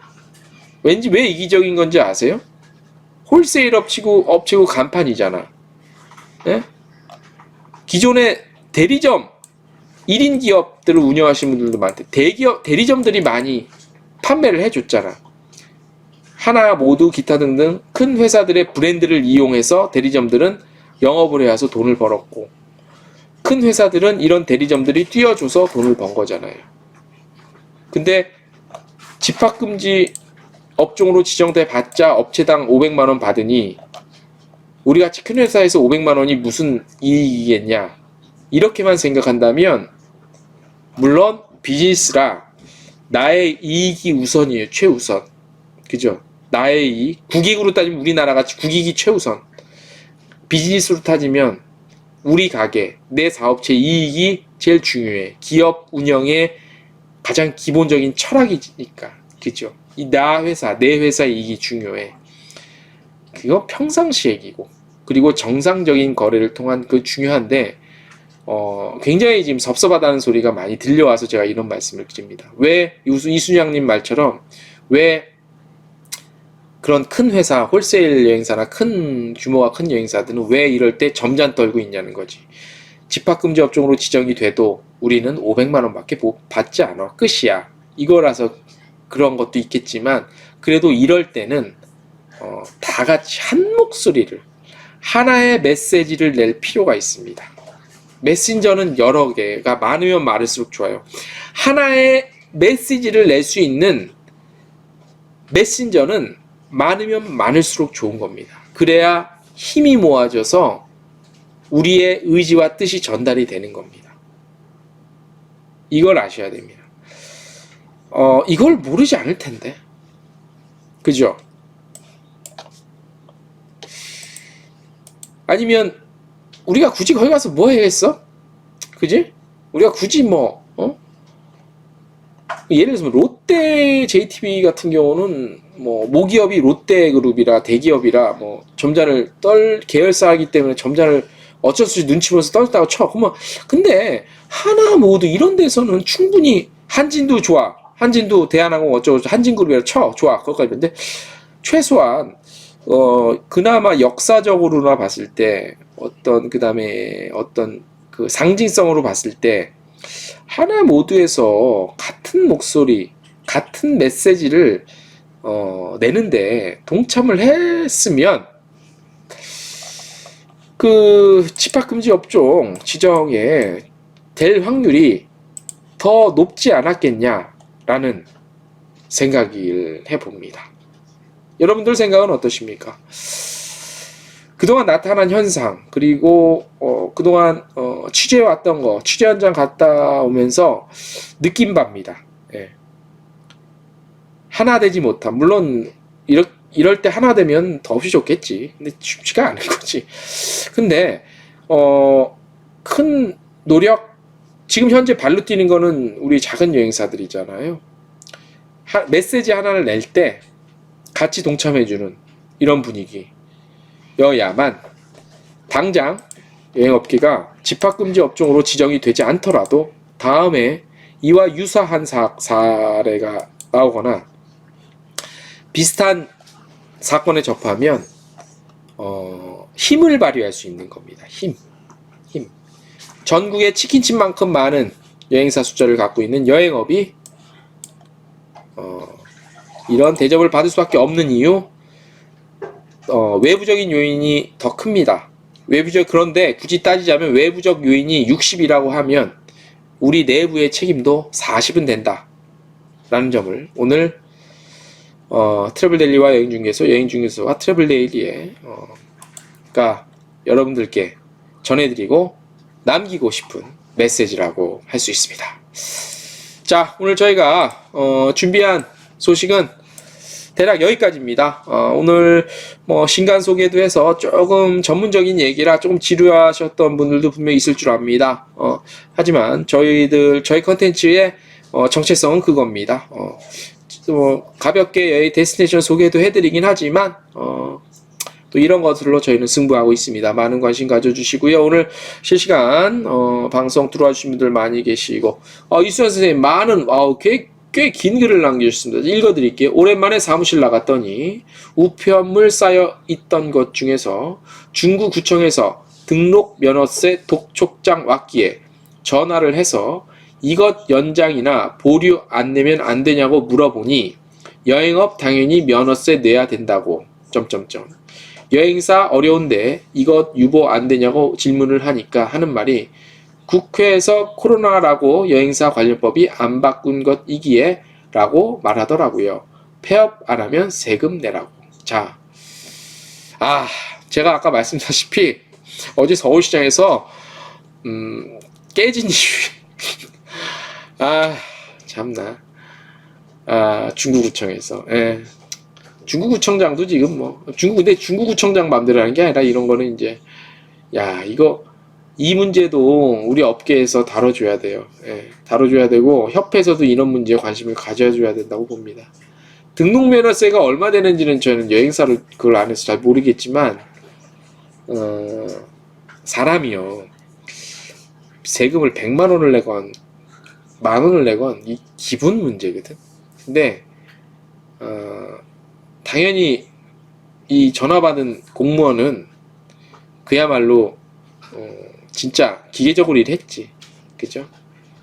왠지 왜 이기적인 건지 아세요? 홀세일 업체고 간판이잖아. 예? 기존의 대리점 1인 기업들을 운영하시는 분들도 많대. 대리점들이 많이 판매를 해줬잖아. 하나, 모두, 기타 등등 큰 회사들의 브랜드를 이용해서 대리점들은 영업을 해와서 돈을 벌었고, 큰 회사들은 이런 대리점들이 뛰어줘서 돈을 번 거잖아요. 근데 집합금지 업종으로 지정돼 봤자 업체당 500만 원 받으니 우리같이 큰 회사에서 500만 원이 무슨 이익이겠냐, 이렇게만 생각한다면 물론 비즈니스라 나의 이익이 우선이에요. 최우선. 그죠? 나의 이익. 국익으로 따지면 우리나라같이 국익이 최우선. 비즈니스로 따지면 우리 가게, 내 사업체 이익이 제일 중요해. 기업 운영의 가장 기본적인 철학이니까. 그죠? 내 회사 이익이 중요해. 그거 평상시 얘기고. 그리고 정상적인 거래를 통한 그 중요한데, 굉장히 지금 섭섭하다는 소리가 많이 들려와서 제가 이런 말씀을 드립니다. 왜 이순양님 말처럼 왜 그런 큰 회사, 홀세일 여행사나 큰 규모가 큰 여행사들은 왜 이럴 때 점잔 떨고 있냐는 거지. 집합금지 업종으로 지정이 돼도 우리는 500만 원밖에 받지 않아. 끝이야. 이거라서 그런 것도 있겠지만 그래도 이럴 때는 다 같이 한 목소리를, 하나의 메시지를 낼 필요가 있습니다. 메신저는 여러 개가 많으면 많을수록 좋아요. 하나의 메시지를 낼 수 있는 메신저는 많으면 많을수록 좋은 겁니다. 그래야 힘이 모아져서 우리의 의지와 뜻이 전달이 되는 겁니다. 이걸 아셔야 됩니다. 이걸 모르지 않을 텐데. 그죠? 아니면 우리가 굳이 거기 가서 뭐 해야겠어? 그지? 우리가 굳이 예를 들어서 롯데 JTB 같은 경우는 모기업이 롯데그룹이라 대기업이라 점잔을 계열사이기 때문에 점잔을 어쩔 수 없이 눈치 보면서 떨다고 쳐. 근데 하나 모두 이런 데서는 충분히 한진도 좋아. 한진도 대한항공 어쩌고 한진그룹이라 쳐. 좋아. 거기까지. 근데 최소한 그나마 역사적으로나 봤을 때 그다음에 그 상징성으로 봤을 때 하나 모두에서 같은 목소리, 같은 메시지를 내는데 동참을 했으면 그 집합금지 업종 지정에 될 확률이 더 높지 않았겠냐라는 생각을 해봅니다. 여러분들 생각은 어떠십니까? 그동안 나타난 현상, 그리고 그동안 취재해왔던 거, 취재 현장 갔다 오면서 느낀 바입니다. 예. 하나 되지 못함. 물론 이럴 때 하나 되면 더없이 좋겠지. 근데 쉽지가 않은 거지. 근데 큰 노력, 지금 현재 발로 뛰는 거는 우리 작은 여행사들이잖아요. 메시지 하나를 낼 때 같이 동참해주는 이런 분위기여야만 당장 여행업계가 집합금지 업종으로 지정이 되지 않더라도 다음에 이와 유사한 사례가 나오거나 비슷한 사건에 접하면 힘을 발휘할 수 있는 겁니다. 힘. 전국에 치킨집만큼 많은 여행사 숫자를 갖고 있는 여행업이 이런 대접을 받을 수밖에 없는 이유, 외부적인 요인이 더 큽니다. 그런데 굳이 따지자면 외부적 요인이 60이라고 하면 우리 내부의 책임도 40은 된다 라는 점을 오늘 트래블데일리와 여행중개소와 트래블데일리에 여러분들께 전해드리고 남기고 싶은 메시지라고 할 수 있습니다. 자, 오늘 저희가 준비한 소식은 대략 여기까지입니다. 오늘 신간 소개도 해서 조금 전문적인 얘기라 조금 지루하셨던 분들도 분명히 있을 줄 압니다. 하지만 저희 컨텐츠의 정체성은 그겁니다. 가볍게 여행 데스티네이션 소개도 해드리긴 하지만 또 이런 것들로 저희는 승부하고 있습니다. 많은 관심 가져주시고요. 오늘 실시간 방송 들어와 주신 분들 많이 계시고 이수연 선생님 꽤 긴 글을 남겨주셨습니다. 읽어드릴게요. 오랜만에 사무실 나갔더니 우편물 쌓여 있던 것 중에서 중구구청에서 등록 면허세 독촉장 왔기에 전화를 해서 이것 연장이나 보류 안 내면 안 되냐고 물어보니 여행업 당연히 면허세 내야 된다고 여행사 어려운데 이것 유보 안 되냐고 질문을 하니까 하는 말이 국회에서 코로나라고 여행사 관련법이 안 바꾼 것이기에 라고 말하더라고요. 폐업 안 하면 세금 내라고. 자, 제가 아까 말씀드렸다시피 어제 서울시장에서 깨진 이유 참나. 중구구청에서 중구구청장도 지금 근데 중구구청장 맘대로 하는 게 아니라 이런 거는 이제 이 문제도 우리 업계에서 다뤄줘야 돼요. 다뤄줘야 되고 협회에서도 이런 문제에 관심을 가져줘야 된다고 봅니다. 등록면허세가 얼마 되는지는 저는 여행사를 그걸 안 해서 잘 모르겠지만 사람이요 세금을 100만 원을 내건 10,000원을 내건 이 기분 문제거든. 근데 당연히 이 전화 받은 공무원은 그야말로 진짜 기계적으로 일했지. 그죠?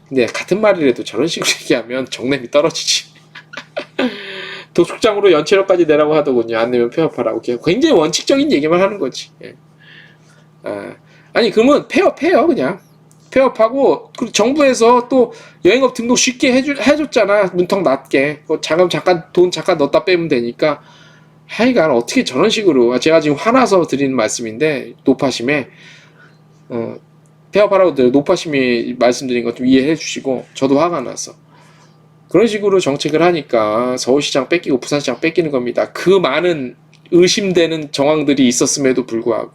근데 같은 말이라도 저런 식으로 얘기하면 정냄이 떨어지지. 독촉장으로 연체료까지 내라고 하더군요. 안 내면 폐업하라고. 굉장히 원칙적인 얘기만 하는 거지. 아니 그러면 폐업해요 그냥. 폐업하고 그리고 정부에서 또 여행업 등록 쉽게 해줬잖아. 문턱 낮게. 잠깐 돈 잠깐 넣었다 빼면 되니까. 하여간 어떻게 저런 식으로, 제가 지금 화나서 드리는 말씀인데 노파심에 폐업하라고 노파심이 말씀드린 것 좀 이해해 주시고, 저도 화가 나서 그런 식으로 정책을 하니까 서울시장 뺏기고 부산시장 뺏기는 겁니다. 그 많은 의심되는 정황들이 있었음에도 불구하고.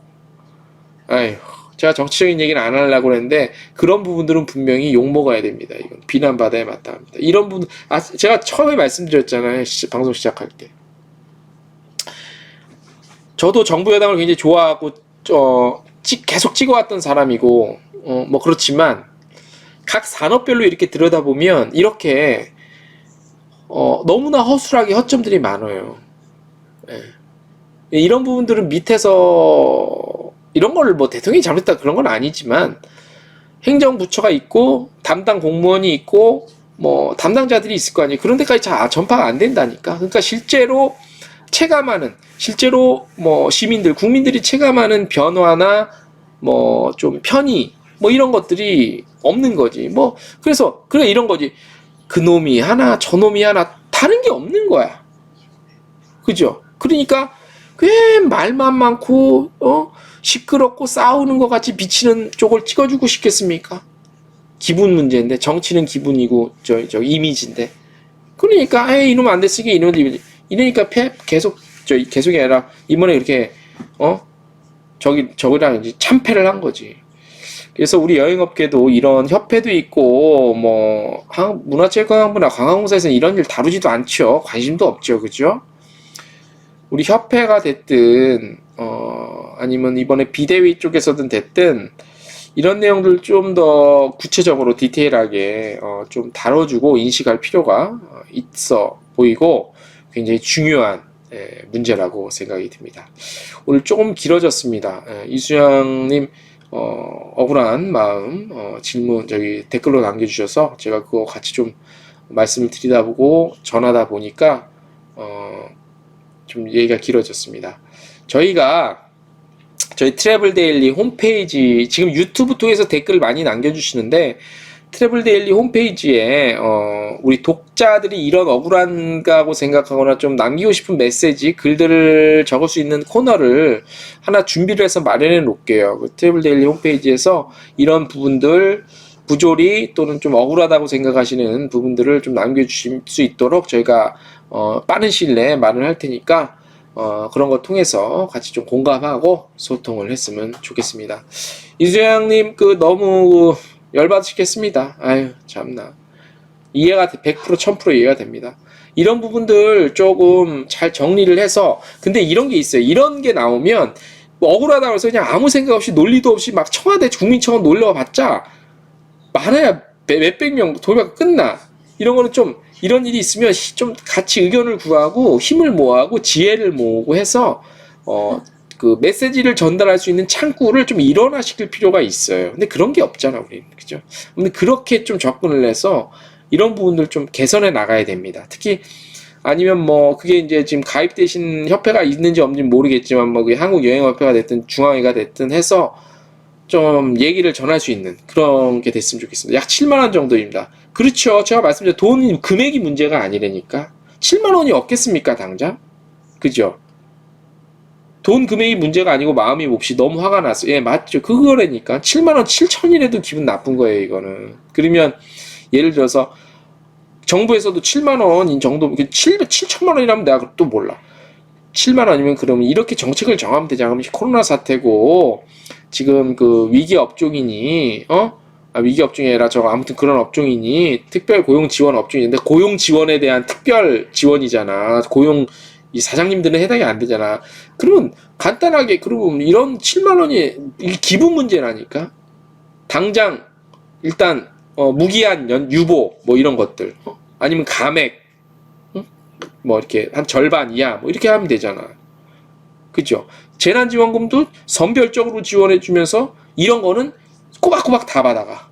아휴, 제가 정치적인 얘기는 안 하려고 했는데 그런 부분들은 분명히 욕먹어야 됩니다. 이건 비난받아야 마땅합니다. 이런 부분, 제가 처음에 말씀드렸잖아요. 방송 시작할 때. 저도 정부 여당을 굉장히 좋아하고 계속 찍어왔던 사람이고 뭐 그렇지만 각 산업별로 이렇게 들여다보면 이렇게 너무나 허술하게 허점들이 많아요. 예. 이런 부분들은 밑에서 이런 걸 뭐 대통령이 잘못했다 그런 건 아니지만 행정부처가 있고 담당 공무원이 있고 뭐 담당자들이 있을 거 아니에요. 그런 데까지 잘 전파가 안 된다니까. 그러니까 실제로 체감하는, 실제로 뭐 시민들, 국민들이 체감하는 변화나 뭐 좀 편의 뭐 이런 것들이 없는 거지. 뭐 그래서 그래 이런 거지. 그 놈이 하나 저 놈이 하나 다른 게 없는 거야. 그죠? 그러니까 꽤 말만 많고 시끄럽고 싸우는 것 같이 비치는 쪽을 찍어주고 싶겠습니까? 기분 문제인데, 정치는 기분이고 저 이미지인데. 그러니까 이놈 안 됐으니까 이놈 이미지. 이러니까 계속이 아니라 이번에 이렇게 저기랑 이제 참패를 한 거지. 그래서 우리 여행업계도 이런 협회도 있고 뭐 문화체육관광부나 관광공사에서는 이런 일 다루지도 않죠. 관심도 없죠. 그죠? 우리 협회가 됐든 아니면 이번에 비대위 쪽에서든 됐든 이런 내용들 좀 더 구체적으로 디테일하게 좀 다뤄주고 인식할 필요가 있어 보이고 굉장히 중요한 문제라고 생각이 듭니다. 오늘 조금 길어졌습니다. 이수영님 억울한 마음 질문 댓글로 남겨주셔서 제가 그거 같이 좀 말씀을 드리다 보고 전하다 보니까 좀 얘기가 길어졌습니다. 저희 트래블 데일리 홈페이지, 지금 유튜브 통해서 댓글을 많이 남겨주시는데 트래블 데일리 홈페이지에 우리 독자들이 이런 억울한가고 생각하거나 좀 남기고 싶은 메시지, 글들을 적을 수 있는 코너를 하나 준비를 해서 마련해 놓을게요. 그 트래블 데일리 홈페이지에서 이런 부분들, 부조리 또는 좀 억울하다고 생각하시는 부분들을 좀 남겨주실 수 있도록 저희가 빠른 시일 내에 마련할 테니까 그런 거 통해서 같이 좀 공감하고 소통을 했으면 좋겠습니다. 이수영님 너무 열받으시겠습니다. 아유 참나. 이해가 100% 1000% 이해가 됩니다. 이런 부분들 조금 잘 정리를 해서, 근데 이런 게 있어요. 이런 게 나오면 뭐 억울하다고 해서 그냥 아무 생각 없이 논리도 없이 막 청와대 국민청원 놀러봤자 많아야 몇백 명 도입하고 끝나. 이런 거는 좀, 이런 일이 있으면 좀 같이 의견을 구하고 힘을 모아고 지혜를 모으고 해서 그 메시지를 전달할 수 있는 창구를 좀 일원화시킬 필요가 있어요. 근데 그런 게 없잖아, 우리. 그죠? 근데 그렇게 좀 접근을 해서 이런 부분들 좀 개선해 나가야 됩니다. 특히 아니면 뭐 그게 이제 지금 가입되신 협회가 있는지 없는지 모르겠지만 뭐 그게 한국여행협회가 됐든 중앙회가 됐든 해서 좀 얘기를 전할 수 있는 그런 게 됐으면 좋겠습니다. 약 7만 원 정도입니다. 그렇죠. 제가 말씀드린 돈 금액이 문제가 아니라니까. 7만 원이 없겠습니까, 당장? 그죠? 돈 금액이 문제가 아니고 마음이 몹시 너무 화가 났어. 예, 맞죠. 그거라니까. 7만 원, 7천이라도 기분 나쁜 거예요, 이거는. 그러면 예를 들어서 정부에서도 7만 원인 정도, 7천만 원이라면 내가 또 몰라. 7만 원이면 그러면 이렇게 정책을 정하면 되잖아. 그럼 코로나 사태고 지금 그 위기 업종이니 위기 업종이 아니라 아무튼 그런 업종이니 특별 고용 지원 업종인데 고용 지원에 대한 특별 지원이잖아. 고용 이 사장님들은 해당이 안 되잖아. 그러면 간단하게 그러면 이런 7만 원이 기분 문제라니까. 당장 일단 무기한 유보 뭐 이런 것들 아니면 감액 뭐 이렇게 한 절반 이하 뭐 이렇게 하면 되잖아. 그죠? 재난지원금도 선별적으로 지원해주면서 이런 거는 꼬박꼬박 다 받아가.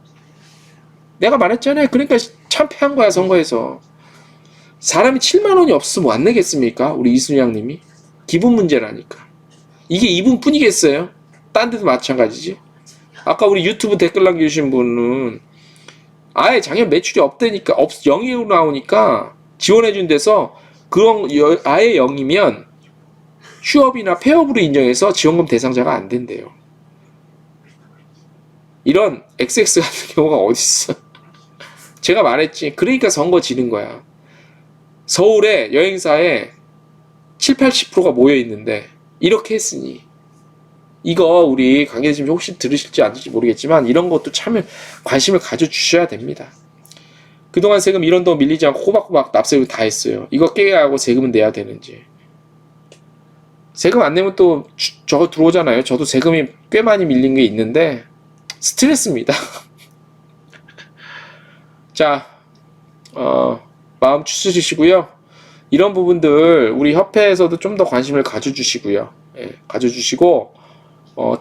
내가 말했잖아요. 그러니까 참패한 거야, 선거에서. 사람이 7만 원이 없으면 안 내겠습니까? 우리 이순양님이. 기분 문제라니까. 이게 이분뿐이겠어요? 딴 데도 마찬가지지. 아까 우리 유튜브 댓글 남겨주신 분은 아예 작년 매출이 없다니까, 0으로 나오니까 지원해준 데서 그런 아예 0이면 휴업이나 폐업으로 인정해서 지원금 대상자가 안 된대요. 이런 XX 같은 경우가 어딨어. 제가 말했지. 그러니까 선거 지는 거야. 서울에 여행사에 70~80%가 모여 있는데 이렇게 했으니, 이거 우리 관계자님 혹시 들으실지 안 들을지 모르겠지만 이런 것도 참 관심을 가져주셔야 됩니다. 그동안 세금 1원도 밀리지 않고 호박호박 납세금 다 했어요. 이거 깨야 하고 세금은 내야 되는지. 세금 안 내면 또 저거 들어오잖아요. 저도 세금이 꽤 많이 밀린 게 있는데 스트레스입니다. 자, 마음 추스리시고요. 이런 부분들 우리 협회에서도 좀 더 관심을 가져주시고요. 예, 가져주시고,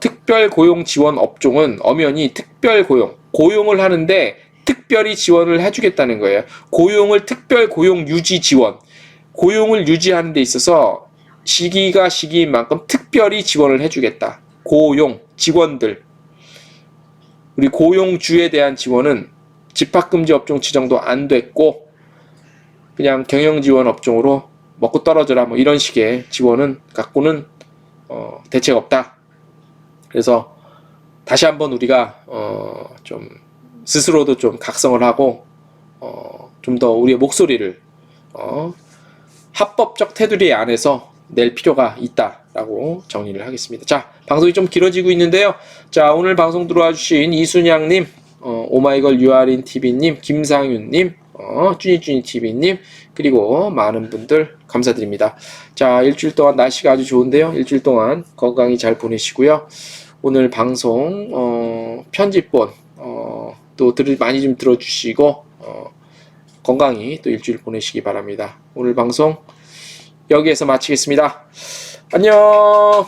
특별 고용 지원 업종은 엄연히 특별 고용을 하는데 특별히 지원을 해주겠다는 거예요. 고용을 특별 고용 유지 지원, 고용을 유지하는 데 있어서 시기가 시기인 만큼 특별히 지원을 해주겠다. 고용 직원들, 우리 고용주에 대한 지원은 집합금지 업종 지정도 안 됐고 그냥 경영지원 업종으로 먹고 떨어져라 뭐 이런 식의 지원은 갖고는 대책 없다. 그래서 다시 한번 우리가 좀 스스로도 좀 각성을 하고 좀 더 우리의 목소리를 합법적 테두리 안에서 낼 필요가 있다라고 정리를 하겠습니다. 자, 방송이 좀 길어지고 있는데요. 자, 오늘 방송 들어와 주신 이순양님, 오마이걸 유아린 TV님, 김상윤님, 쭈니쭈니 TV님, 그리고 많은 분들 감사드립니다. 자, 일주일 동안 날씨가 아주 좋은데요. 일주일 동안 건강히 잘 보내시고요. 오늘 방송 편집본 또 많이 좀 들어주시고 건강히 또 일주일 보내시기 바랍니다. 오늘 방송 여기에서 마치겠습니다. 안녕.